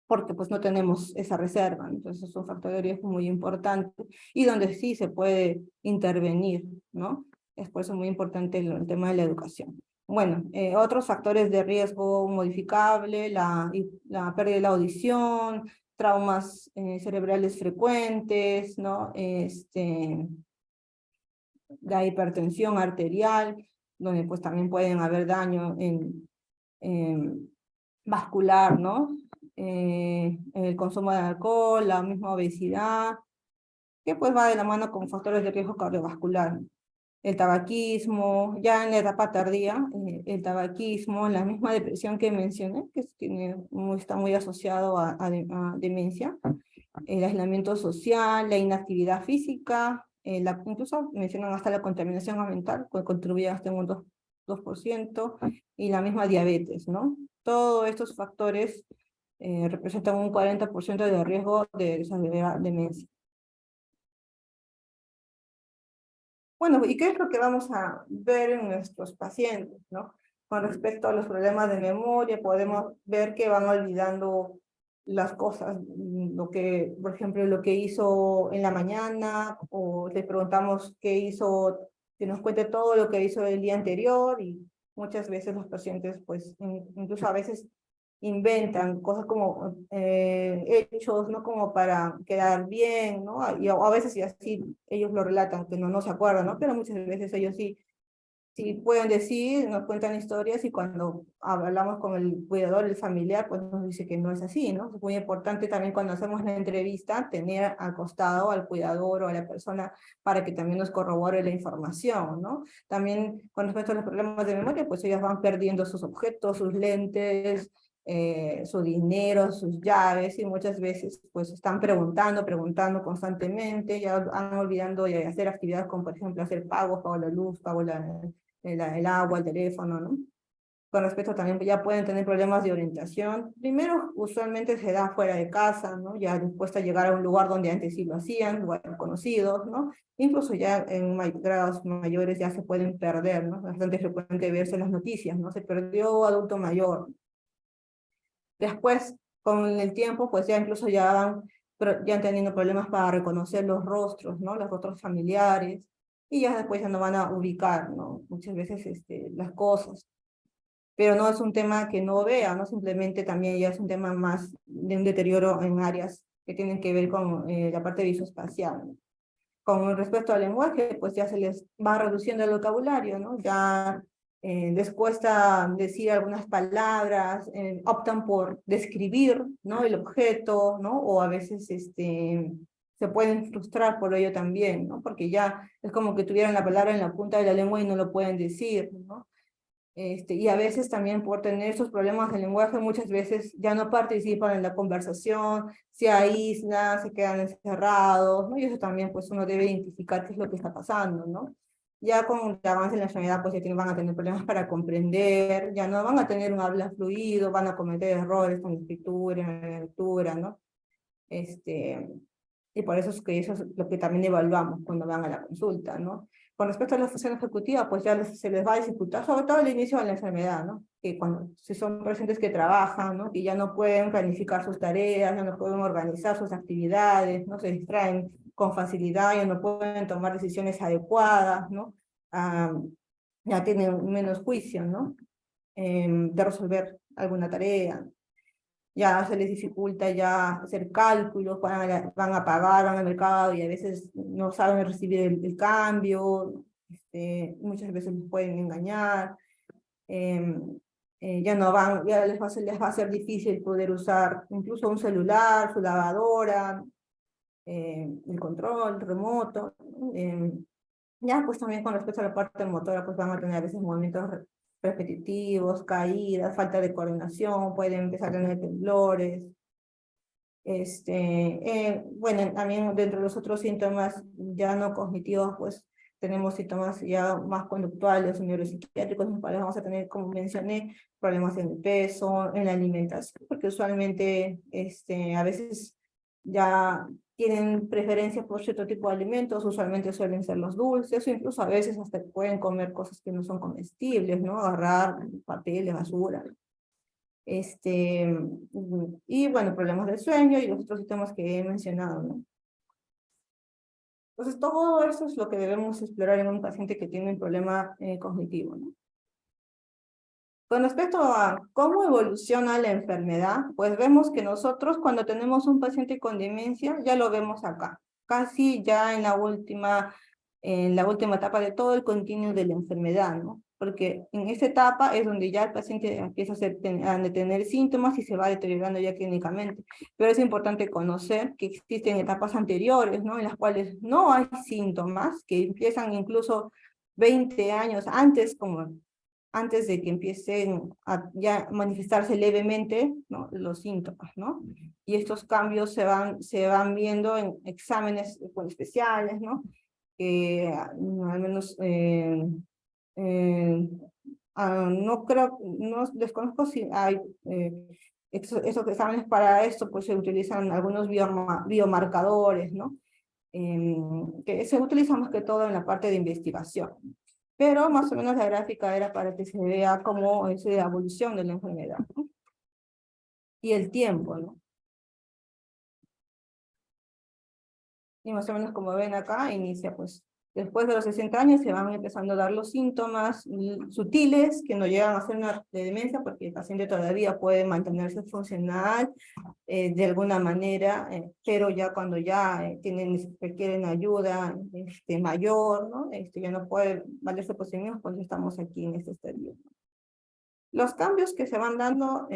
[SPEAKER 1] Porque pues no tenemos esa reserva. Entonces es un factor de riesgo muy importante, y donde sí se puede intervenir, ¿no? Es por eso muy importante el tema de la educación. Bueno, otros factores de riesgo modificable, la pérdida de la audición, traumas cerebrales frecuentes, ¿no? La hipertensión arterial, donde pues también pueden haber daño en vascular, ¿no? El consumo de alcohol, la misma obesidad, que pues va de la mano con factores de riesgo cardiovascular. El tabaquismo, ya en la etapa tardía, el tabaquismo, la misma depresión que mencioné, que está muy asociado a demencia, el aislamiento social, la inactividad física, incluso mencionan hasta la contaminación ambiental, que contribuye hasta un 2%, y la misma diabetes, ¿no? Todos estos factores representan un 40% de riesgo de desarrollar demencia. Bueno, ¿y qué es lo que vamos a ver en nuestros pacientes, ¿no? Con respecto a los problemas de memoria, podemos ver que van olvidando las cosas, lo que, por ejemplo, lo que hizo en la mañana, o le preguntamos qué hizo, que nos cuente todo lo que hizo el día anterior, y muchas veces los pacientes, pues, incluso a veces inventan cosas como hechos, ¿no? Como para quedar bien, ¿no? Y a veces y así ellos lo relatan, que no se acuerdan, ¿no? Pero muchas veces ellos sí pueden decir, nos cuentan historias, y cuando hablamos con el cuidador, el familiar, pues nos dice que no es así, ¿no? Es muy importante también cuando hacemos la entrevista tener al costado al cuidador o a la persona para que también nos corrobore la información, ¿no? También con respecto a los problemas de memoria, pues ellas van perdiendo sus objetos, sus lentes, su dinero, sus llaves, y muchas veces pues están preguntando constantemente, ya van olvidando de hacer actividades como por ejemplo hacer pagos, pago la luz, pago el agua, el teléfono, ¿no? Con respecto también ya pueden tener problemas de orientación. Primero, usualmente se da fuera de casa, ¿no? Ya después de llegar a un lugar donde antes sí lo hacían, lugares conocidos, ¿no? Incluso ya en grados mayores ya se pueden perder, ¿no? Bastante frecuente verse en las noticias, ¿no? Se perdió adulto mayor. Después, con el tiempo, pues ya incluso ya han tenido problemas para reconocer los rostros, ¿no? Los rostros familiares, y ya después ya no van a ubicar, ¿no? Muchas veces las cosas. Pero no es un tema que no vea, ¿no? Simplemente también ya es un tema más de un deterioro en áreas que tienen que ver con la parte visoespacial, ¿no? Con respecto al lenguaje, pues ya se les va reduciendo el vocabulario, ¿no? Ya les cuesta decir algunas palabras, optan por describir, ¿no? El objeto, ¿no? O a veces se pueden frustrar por ello también, ¿no? Porque ya es como que tuvieran la palabra en la punta de la lengua y no lo pueden decir, ¿no? Y a veces también por tener esos problemas de lenguaje, muchas veces ya no participan en la conversación, se aíslan, se quedan encerrados, ¿no? Y eso también, pues uno debe identificar qué es lo que está pasando, ¿no? Ya con el avance en la enfermedad, pues van a tener problemas para comprender, ya no van a tener un habla fluido, van a cometer errores con la escritura, en la lectura, ¿no? Este, y por eso es que eso es lo que también evaluamos cuando van a la consulta, ¿no? Con respecto a la función ejecutiva, pues ya se les va a dificultar, sobre todo al inicio de la enfermedad, ¿no? Que cuando si son pacientes que trabajan, ¿no? Que ya no pueden planificar sus tareas, ya no pueden organizar sus actividades, ¿no? Se distraen con facilidad, ya no pueden tomar decisiones adecuadas, ¿no? Ah, ya tienen menos juicio, ¿no? De resolver alguna tarea, ya se les dificulta ya hacer cálculos, van a pagar, van al mercado y a veces no saben recibir el cambio, muchas veces les pueden engañar, ya no van, ya les va a ser difícil poder usar incluso un celular, su lavadora, el control remoto, ya, pues también con respecto a la parte motora, pues van a tener a veces movimientos repetitivos, caídas, falta de coordinación, pueden empezar a tener temblores. Bueno, también dentro de los otros síntomas ya no cognitivos, pues tenemos síntomas ya más conductuales, neuropsiquiátricos, en los cuales vamos a tener, como mencioné, problemas en el peso, en la alimentación, porque usualmente a veces ya tienen preferencia por cierto tipo de alimentos, usualmente suelen ser los dulces, o incluso a veces hasta pueden comer cosas que no son comestibles, ¿no? Agarrar papeles, basura. Y bueno, problemas del sueño y los otros síntomas que he mencionado, ¿no? Entonces, todo eso es lo que debemos explorar en un paciente que tiene un problema cognitivo, ¿no? Con respecto a cómo evoluciona la enfermedad, pues vemos que nosotros cuando tenemos un paciente con demencia, ya lo vemos acá, casi ya en la última etapa de todo el continuum de la enfermedad, ¿no? Porque en esta etapa es donde ya el paciente empieza a tener síntomas y se va deteriorando ya clínicamente. Pero es importante conocer que existen etapas anteriores, ¿no? En las cuales no hay síntomas, que empiezan incluso 20 años antes, como antes de que empiecen a ya manifestarse levemente, ¿no?, los síntomas, ¿no? Y estos cambios se van viendo en exámenes especiales, ¿no? Al menos no creo, no desconozco si hay esos exámenes para esto, pues se utilizan algunos biomarcadores, ¿no? Que se utilizan más que todo en la parte de investigación. Pero más o menos la gráfica era para que se vea cómo es la evolución de la enfermedad, ¿no? Y el tiempo, ¿no? Y más o menos como ven acá, inicia pues después de los 60 años se van empezando a dar los síntomas sutiles que no llegan a ser una de demencia porque el paciente todavía puede mantenerse funcional de alguna manera, pero ya cuando ya requieren ayuda mayor, ¿no? Ya no puede valerse por sí mismo, pues estamos aquí en este estadio. Los cambios que se van dando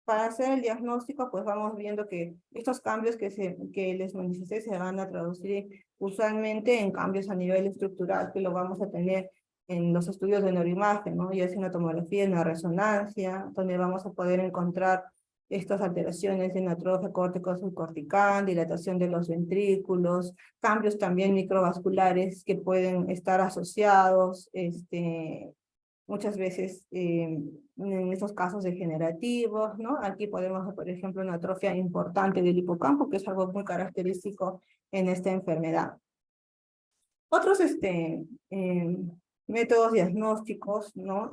[SPEAKER 1] para hacer el diagnóstico, pues vamos viendo que estos cambios que les manifesté se van a traducir usualmente en cambios a nivel estructural, que lo vamos a tener en los estudios de neuroimagen, ¿no? Ya sea una tomografía, una resonancia, donde vamos a poder encontrar estas alteraciones en atrofia córtico subcortical, dilatación de los ventrículos, cambios también microvasculares que pueden estar asociados, muchas veces en estos casos degenerativos, ¿no? Aquí podemos ver, por ejemplo, una atrofia importante del hipocampo, que es algo muy característico en esta enfermedad. Otros métodos diagnósticos, ¿no?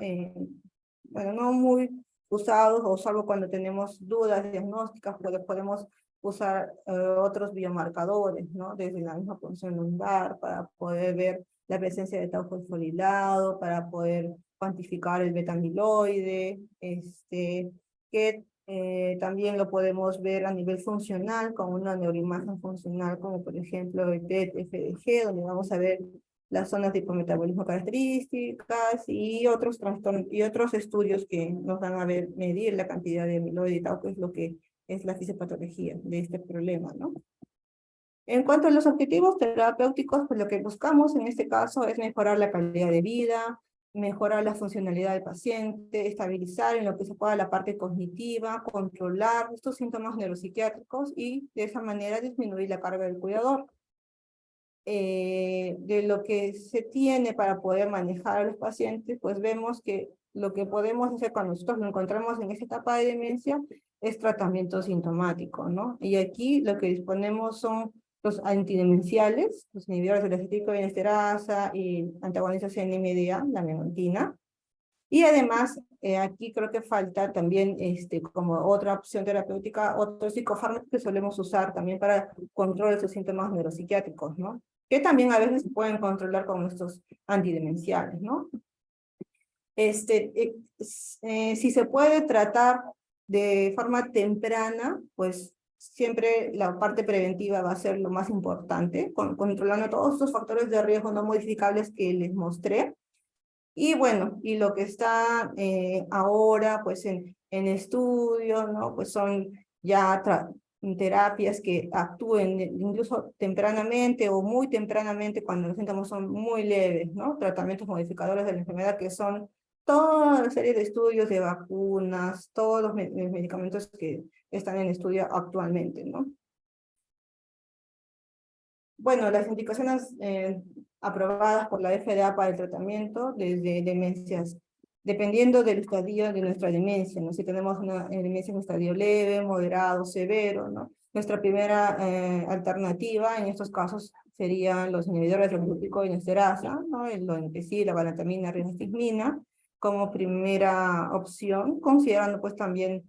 [SPEAKER 1] Bueno, no muy usados, o salvo cuando tenemos dudas diagnósticas, pues podemos usar otros biomarcadores, ¿no? Desde la misma punción lumbar para poder ver la presencia de tau fosforilado, para poder cuantificar el beta-amiloide, que también lo podemos ver a nivel funcional con una neuroimagen funcional como por ejemplo el PET-FDG, donde vamos a ver las zonas de hipometabolismo características y otros trastornos y otros estudios que nos van a medir la cantidad de amiloide y tau, que es lo que es la fisiopatología de este problema, ¿no? En cuanto a los objetivos terapéuticos, pues lo que buscamos en este caso es mejorar la calidad de vida, mejorar la funcionalidad del paciente, estabilizar en lo que se pueda la parte cognitiva, controlar estos síntomas neuropsiquiátricos y de esa manera disminuir la carga del cuidador. De lo que se tiene para poder manejar a los pacientes, pues vemos que lo que podemos hacer cuando nosotros lo encontramos en esta etapa de demencia es tratamiento sintomático, ¿no? Y aquí lo que disponemos son los antidemenciales, los inhibidores de la acetilcoinesterasa y antagonistas NMDA, la memantina. Y además, aquí creo que falta también, como otra opción terapéutica, otros psicofármacos que solemos usar también para control de estos síntomas neuropsiquiátricos, ¿no? Que también a veces se pueden controlar con estos antidemenciales, ¿no? Si se puede tratar de forma temprana, pues siempre la parte preventiva va a ser lo más importante, controlando todos estos factores de riesgo no modificables que les mostré. Y bueno, y lo que está ahora pues en estudio, ¿no? Pues son ya terapias que actúen incluso tempranamente o muy tempranamente cuando los síntomas son muy leves, ¿no? Tratamientos modificadores de la enfermedad que son toda la serie de estudios de vacunas, todos los medicamentos que están en estudio actualmente, ¿no? Bueno, las indicaciones aprobadas por la FDA para el tratamiento desde demencias, dependiendo del estadio de nuestra demencia, ¿no? Si tenemos una demencia en estadio leve, moderado, severo, ¿no? Nuestra primera alternativa en estos casos serían los inhibidores del glucosinolaterasa, ¿no? El donepezil, la galantamina, rifamicina, como primera opción, considerando pues también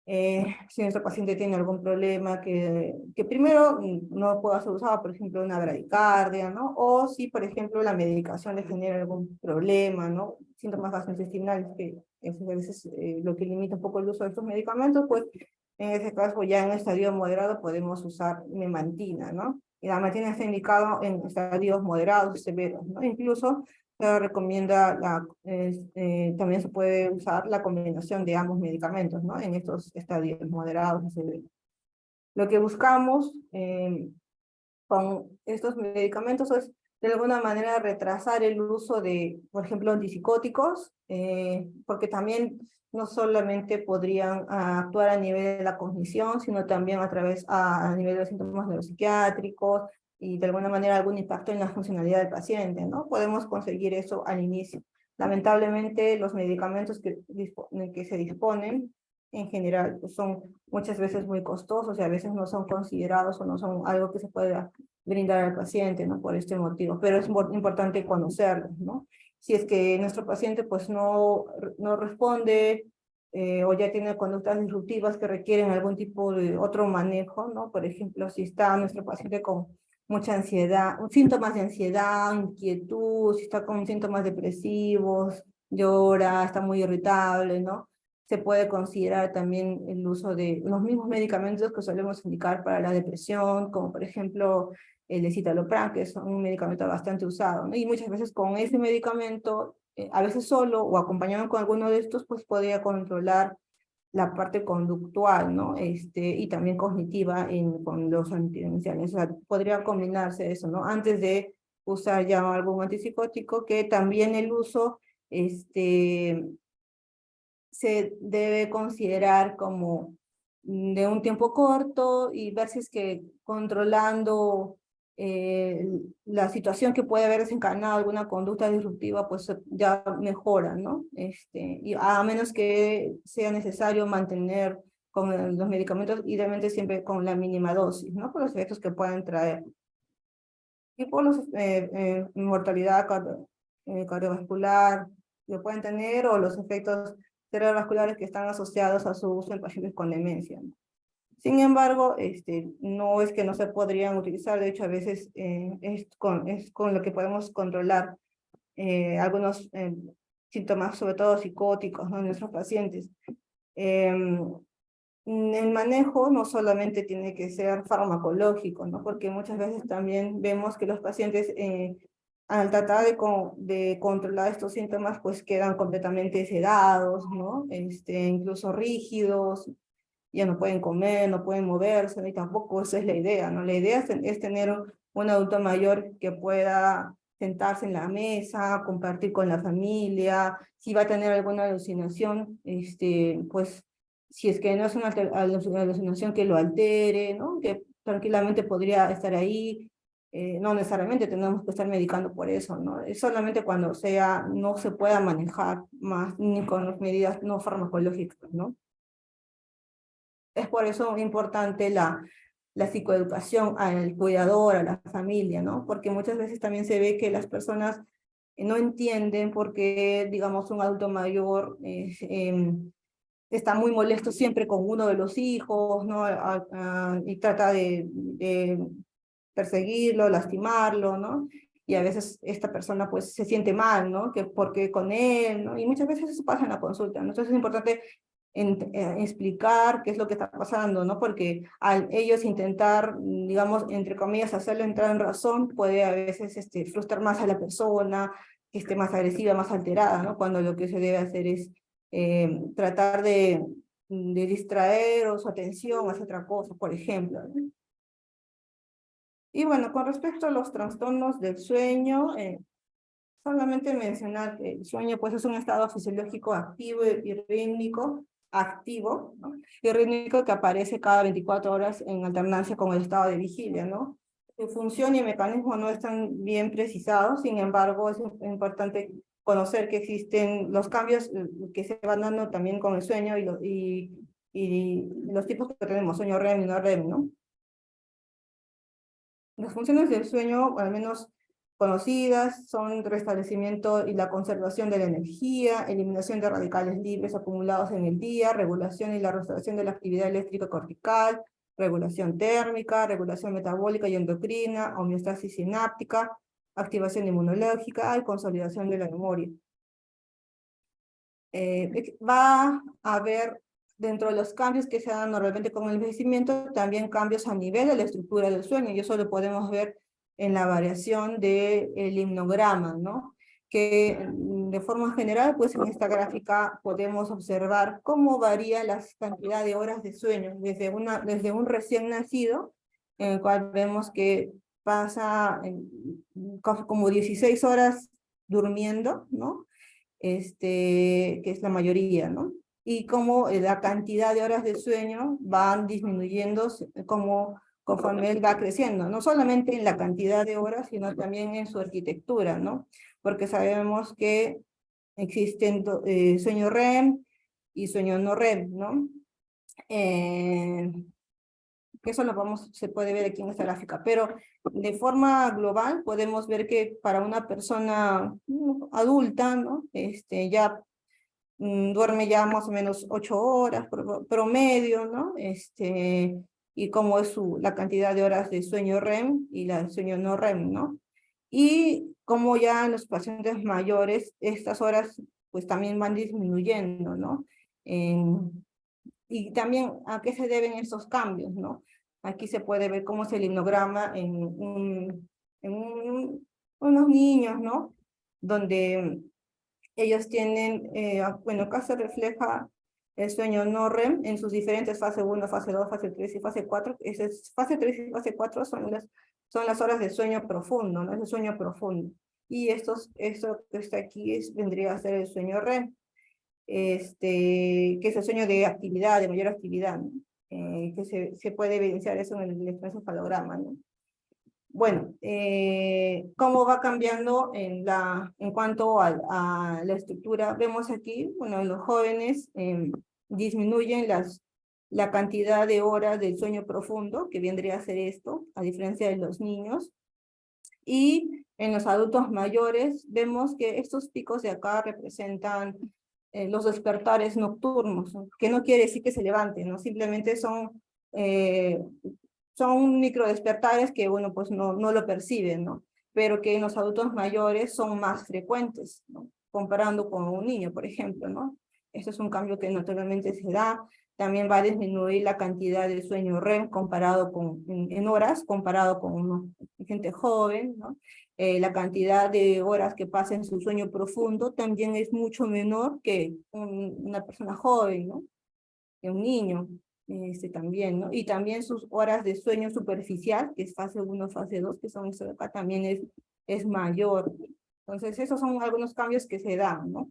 [SPEAKER 1] si nuestro paciente tiene algún problema que primero no pueda ser usado, por ejemplo, una bradicardia, ¿no? O si, por ejemplo, la medicación le genera algún problema, ¿no? Síntomas gastrointestinales, que es a veces lo que limita un poco el uso de estos medicamentos, pues en ese caso ya en estadio moderado podemos usar memantina, ¿no? Y la memantina está indicado en estadios moderados, severos, ¿no? Incluso se recomienda, también se puede usar la combinación de ambos medicamentos, ¿no? En estos estadios moderados y severos. Lo que buscamos con estos medicamentos es de alguna manera retrasar el uso de, por ejemplo, antipsicóticos, porque también no solamente podrían actuar a nivel de la cognición, sino también a nivel de los síntomas neuropsiquiátricos y de alguna manera algún impacto en la funcionalidad del paciente, ¿no? Podemos conseguir eso al inicio. Lamentablemente, los medicamentos que se disponen en general pues son muchas veces muy costosos y a veces no son considerados o no son algo que se pueda brindar al paciente, ¿no? Por este motivo, pero es importante conocerlos, ¿no? Si es que nuestro paciente pues no responde o ya tiene conductas disruptivas que requieren algún tipo de otro manejo, ¿no? Por ejemplo, si está nuestro paciente con mucha ansiedad, síntomas de ansiedad, inquietud, si está con síntomas depresivos, llora, está muy irritable, ¿no? Se puede considerar también el uso de los mismos medicamentos que solemos indicar para la depresión, como por ejemplo el escitalopram, que es un medicamento bastante usado, ¿no? Y muchas veces con ese medicamento, a veces solo o acompañado con alguno de estos, pues podría controlar la parte conductual, ¿no? Y también cognitiva con los antidemenciales. O sea, podría combinarse eso, ¿no? Antes de usar ya algún antipsicótico, que también el uso, se debe considerar como de un tiempo corto y ver si es que controlando la situación que puede haber desencadenado alguna conducta disruptiva, pues ya mejora, ¿no? Y a menos que sea necesario mantener con los medicamentos, idealmente siempre con la mínima dosis, ¿no? Por los efectos que pueden traer. Y por los mortalidad cardiovascular que pueden tener o los efectos cerebrovasculares que están asociados a su uso en pacientes con demencia, ¿no? Sin embargo, no es que no se podrían utilizar, de hecho a veces es con lo que podemos controlar algunos síntomas, sobre todo psicóticos, ¿no? En nuestros pacientes. El manejo no solamente tiene que ser farmacológico, ¿no? Porque muchas veces también vemos que los pacientes al tratar de controlar estos síntomas, pues quedan completamente sedados, ¿no? Incluso rígidos, ya no pueden comer, no pueden moverse, ¿no? Y tampoco esa es la idea, ¿no? La idea es tener un adulto mayor que pueda sentarse en la mesa, compartir con la familia, si va a tener alguna alucinación, pues si es que no es una alucinación que lo altere, ¿no? Que tranquilamente podría estar ahí, no necesariamente tenemos que estar medicando por eso, ¿no? Es solamente cuando no se pueda manejar más ni con las medidas no farmacológicas, ¿no? Es por eso importante la psicoeducación al cuidador, a la familia, ¿no? Porque muchas veces también se ve que las personas no entienden por qué, digamos, un adulto mayor está muy molesto siempre con uno de los hijos, ¿no? Y trata de perseguirlo, lastimarlo, ¿no? Y a veces esta persona pues se siente mal, ¿no? Que porque con él, ¿no? Y muchas veces eso pasa en la consulta, ¿no? Entonces es importante explicar qué es lo que está pasando, ¿no? Porque al ellos intentar, digamos, entre comillas, hacerlo entrar en razón, puede a veces frustrar más a la persona, que esté más agresiva, más alterada, ¿no? Cuando lo que se debe hacer es tratar de distraer o su atención hacia otra cosa, por ejemplo, ¿no? Y bueno, con respecto a los trastornos del sueño, solamente mencionar que el sueño pues, es un estado fisiológico activo y rítmico, activo, ¿no? Y rítmico que aparece cada 24 horas en alternancia con el estado de vigilia, ¿no? Su función y mecanismo no están bien precisados, sin embargo, es importante conocer que existen los cambios que se van dando también con el sueño y los tipos que tenemos, sueño REM y no REM, ¿no? Las funciones del sueño, al menos conocidas, son restablecimiento y la conservación de la energía, eliminación de radicales libres acumulados en el día, regulación y la restauración de la actividad eléctrica cortical, regulación térmica, regulación metabólica y endocrina, homeostasis sináptica, activación inmunológica y consolidación de la memoria. Va a haber, dentro de los cambios que se dan normalmente con el envejecimiento, también cambios a nivel de la estructura del sueño, y eso lo podemos ver en la variación del himnograma, ¿no? Que de forma general, pues en esta gráfica podemos observar cómo varía la cantidad de horas de sueño, desde un recién nacido, en el cual vemos que pasa como 16 horas durmiendo, ¿no? Que es la mayoría, ¿no? Y como la cantidad de horas de sueño van disminuyendo como conforme él va creciendo, no solamente en la cantidad de horas, sino también en su arquitectura, ¿no? Porque sabemos que existen sueño REM y sueño no REM, ¿no? Que eso se puede ver aquí en esta gráfica, pero de forma global podemos ver que para una persona adulta, ¿no? Ya duerme ya más o menos 8 horas promedio, ¿no? Y cómo es la cantidad de horas de sueño REM y la sueño no REM, ¿no? Y como ya en los pacientes mayores, estas horas pues también van disminuyendo, ¿no? Y también a qué se deben estos cambios, ¿no? Aquí se puede ver cómo es el himnograma unos niños, ¿no? Donde ellos tienen, bueno, acá se refleja el sueño no REM en sus diferentes fase 1, fase 2, fase 3 y fase 4. Fase 3 y fase 4 son las horas de sueño profundo, ¿no? Es el sueño profundo. Y esto que está aquí vendría a ser el sueño REM, que es el sueño de actividad, de mayor actividad, ¿no? Que se puede evidenciar eso en el electroencefalograma, ¿no? Bueno, cómo va cambiando en cuanto a la estructura. Vemos aquí, bueno, los jóvenes disminuyen la cantidad de horas del sueño profundo, que vendría a ser esto, a diferencia de los niños. Y en los adultos mayores vemos que estos picos de acá representan los despertares nocturnos, ¿no? Que no quiere decir que se levanten, ¿no? Simplemente son microdespertares que, bueno, pues no lo perciben, ¿no? Pero que en los adultos mayores son más frecuentes, ¿no? Comparando con un niño, por ejemplo, ¿no? Esto es un cambio que naturalmente se da. También va a disminuir la cantidad de sueño REM comparado en horas, comparado con gente joven, ¿no? La cantidad de horas que pasa en su sueño profundo también es mucho menor que una persona joven, ¿no? Que un niño, también, ¿no? Y también sus horas de sueño superficial, que es fase 1, fase 2, que son esto de acá, también es mayor. Entonces, esos son algunos cambios que se dan, ¿no?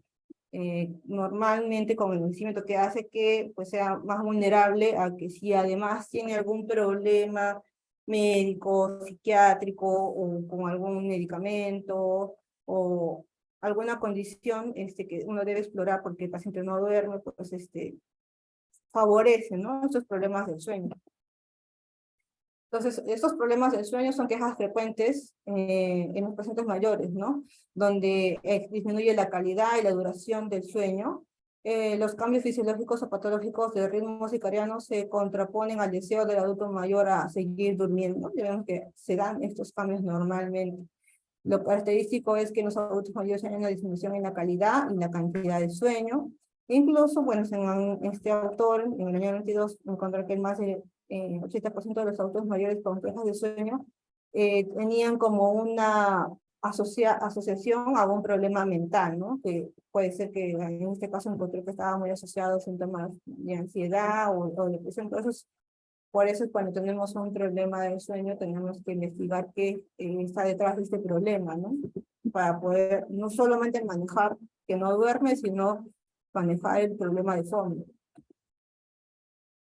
[SPEAKER 1] Normalmente con el envejecimiento que hace que pues, sea más vulnerable a que si además tiene algún problema médico, psiquiátrico o con algún medicamento o alguna condición que uno debe explorar porque el paciente no duerme, pues favorece, ¿no? Estos problemas del sueño. Entonces, estos problemas del sueño son quejas frecuentes en los pacientes mayores, ¿no? Donde disminuye la calidad y la duración del sueño. Los cambios fisiológicos o patológicos del ritmo circadiano se contraponen al deseo del adulto mayor a seguir durmiendo. Vemos que se dan estos cambios normalmente. Lo característico es que en los adultos mayores hay una disminución en la calidad y la cantidad de sueño. Incluso, bueno, según este autor, en el año 92, encontró que más del 80% de los adultos mayores con quejas de sueño tenían como una asociación a un problema mental, ¿no? Que puede ser que en este caso encontré que estaba muy asociado a síntomas de ansiedad o depresión. Entonces, por eso cuando tenemos un problema del sueño tenemos que investigar qué está detrás de este problema, ¿no? Para poder no solamente manejar que no duerme, sino manejar el problema de fondo.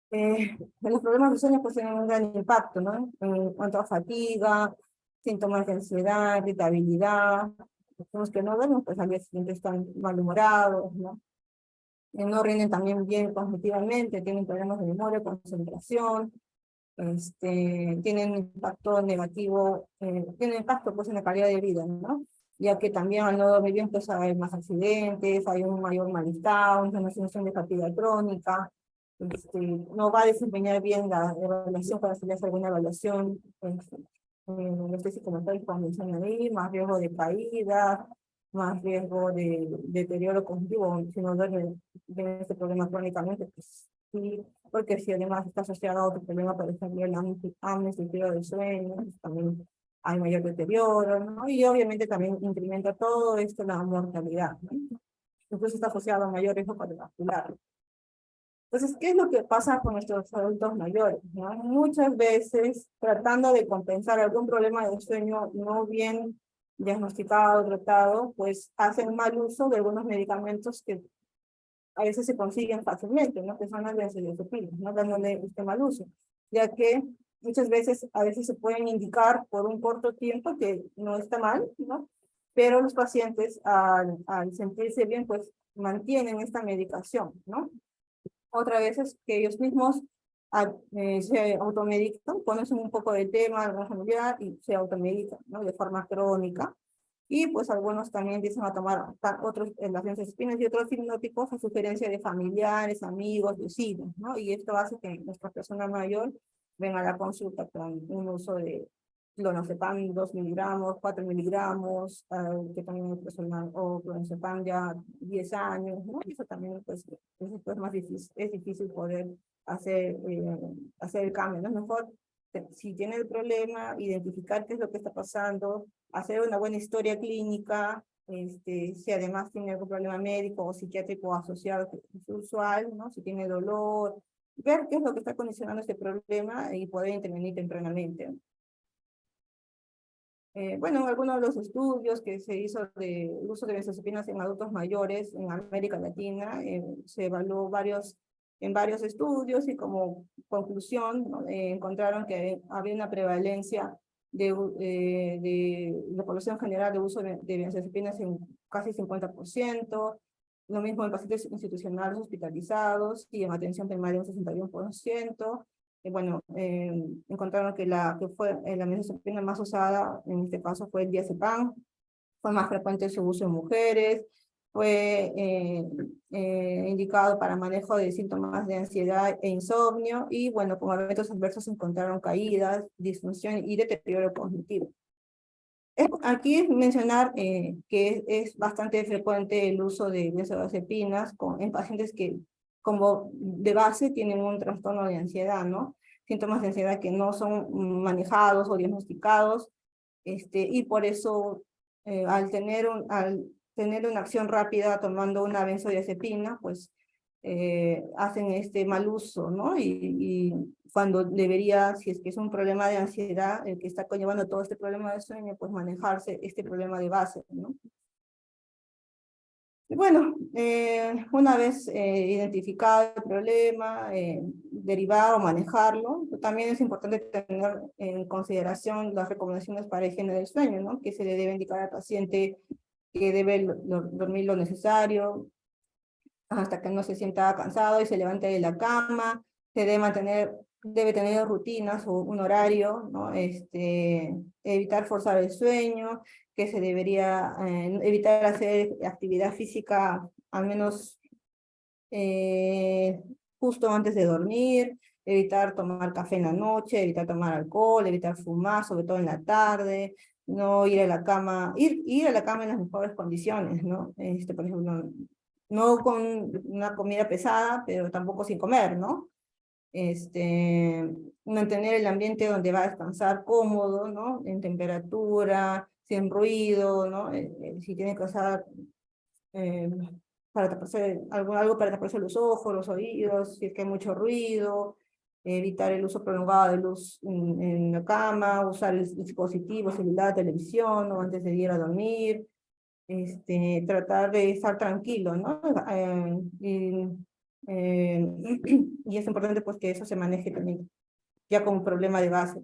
[SPEAKER 1] Los problemas de sueño pues tienen un gran impacto, ¿no? En cuanto a fatiga, síntomas de ansiedad, irritabilidad. Los que no duermen pues al día siguiente están malhumorados, ¿no? No rinden también bien cognitivamente, tienen problemas de memoria, concentración, tienen impacto negativo, tienen impacto pues en la calidad de vida, ¿no? Ya que también al no dormir bien pues hay más accidentes, hay un mayor malestar, una sensación de fatiga crónica, no va a desempeñar bien la evaluación para hacer alguna evaluación, no sé si comentar como mencioné ahí, más riesgo de caída, más riesgo de deterioro cognitivo, si no duerme de este problema crónicamente, pues sí, porque si además está asociado a otro problema, por ejemplo, el amnesia, el deterioro del sueño, pues también hay mayor deterioro, ¿no? Y obviamente también incrementa todo esto la mortalidad, ¿no? Incluso está asociado a mayor riesgo cardiovascular. Entonces, ¿qué es lo que pasa con nuestros adultos mayores, ¿no? Muchas veces, tratando de compensar algún problema de sueño no bien diagnosticado, tratado, pues hacen mal uso de algunos medicamentos que a veces se consiguen fácilmente, ¿no? Que son las benzodiazepinas, ¿no? Dándole este mal uso, ya que muchas veces, a veces se pueden indicar por un corto tiempo que no está mal, ¿no? Pero los pacientes, al sentirse bien, pues mantienen esta medicación, ¿no? Otra vez es que ellos mismos se automedican, conocen un poco del tema, algún familiar, y se automedican, ¿no? De forma crónica. Y pues algunos también empiezan a tomar otros, las benzodiazepinas y otros hipnóticos a sugerencia de familiares, amigos, vecinos, ¿no? Y esto hace que nuestra persona mayor venga a la consulta con un uso de clonazepam 2 miligramos, 4 miligramos, que también es personal, o clonazepam ya 10 años, ¿no? Eso también pues, es más difícil, es difícil poder hacer el cambio, ¿no? Es mejor, si tiene el problema, identificar qué es lo que está pasando, hacer una buena historia clínica, si además tiene algún problema médico o psiquiátrico asociado, que es usual, ¿no? Si tiene dolor, ver qué es lo que está condicionando este problema y poder intervenir tempranamente. Bueno, algunos de los estudios que se hizo de uso de benzodiazepinas en adultos mayores en América Latina, se evaluó en varios estudios y como conclusión, ¿no? Encontraron que había una prevalencia de la población general de uso de benzodiazepinas en casi 50%, lo mismo en pacientes institucionales hospitalizados y en atención primaria un 61%. Bueno, encontraron que la benzodiazepina más usada, en este caso fue el diazepam, fue más frecuente su uso en mujeres, fue indicado para manejo de síntomas de ansiedad e insomnio, y bueno, como eventos adversos se encontraron caídas, disfunción y deterioro cognitivo. Aquí es mencionar que es bastante frecuente el uso de benzodiazepinas en pacientes que como de base tienen un trastorno de ansiedad, ¿no? Síntomas de ansiedad que no son manejados o diagnosticados, y por eso al tener una acción rápida tomando una benzodiazepina, pues hacen este mal uso, ¿no? Y cuando debería, si es que es un problema de ansiedad, el que está conllevando todo este problema de sueño, pues manejarse este problema de base, ¿no? Y bueno, una vez identificado el problema, derivar o manejarlo, también es importante tener en consideración las recomendaciones para higiene del sueño, ¿no? Que se le debe indicar al paciente que debe dormir lo necesario, hasta que no se sienta cansado y se levante de la cama, se debe tener rutinas o un horario, ¿no? Evitar forzar el sueño, que se debería evitar hacer actividad física al menos justo antes de dormir, evitar tomar café en la noche, evitar tomar alcohol, evitar fumar, sobre todo en la tarde, no ir a la cama, ir a la cama en las mejores condiciones, ¿no? Por ejemplo, no con una comida pesada, pero tampoco sin comer, ¿no? Mantener el ambiente donde va a descansar cómodo, ¿no? En temperatura, sin ruido, ¿no? Si tiene que usar eh, para taparse, algo para taparse los ojos, los oídos, si es que hay mucho ruido, evitar el uso prolongado de luz en la cama, usar el dispositivo, celular, televisión, ¿no? Antes de ir a dormir, tratar de estar tranquilo, ¿no? Eh, y es importante pues que eso se maneje también ya como problema de base.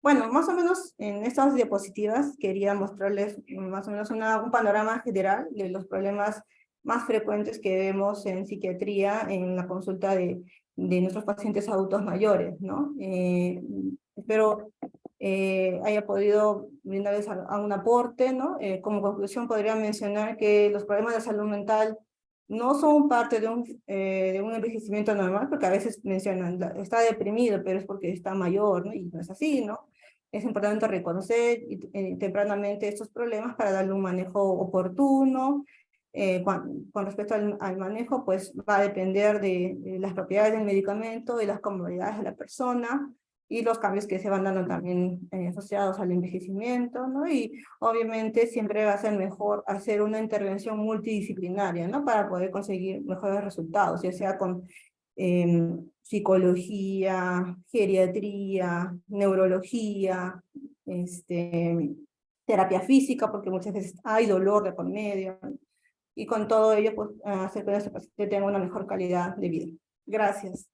[SPEAKER 1] Bueno, más o menos en estas diapositivas quería mostrarles más o menos un panorama general de los problemas más frecuentes que vemos en psiquiatría en la consulta de nuestros pacientes adultos mayores, ¿no? Espero haya podido brindarles a un aporte, ¿no? Como conclusión podría mencionar que los problemas de salud mental no son parte de un envejecimiento normal, porque a veces mencionan, está deprimido, pero es porque está mayor, ¿no? Y no es así, ¿no? Es importante reconocer tempranamente estos problemas para darle un manejo oportuno. Con respecto al manejo, pues va a depender de las propiedades del medicamento y las comodidades de la persona. y los cambios que se van dando también asociados al envejecimiento, ¿no? Y obviamente siempre va a ser mejor hacer una intervención multidisciplinaria, ¿no? Para poder conseguir mejores resultados, ya sea con psicología, geriatría, neurología, terapia física, porque muchas veces hay dolor de por medio, y con todo ello, pues, hacer que nuestro paciente tenga una mejor calidad de vida. Gracias.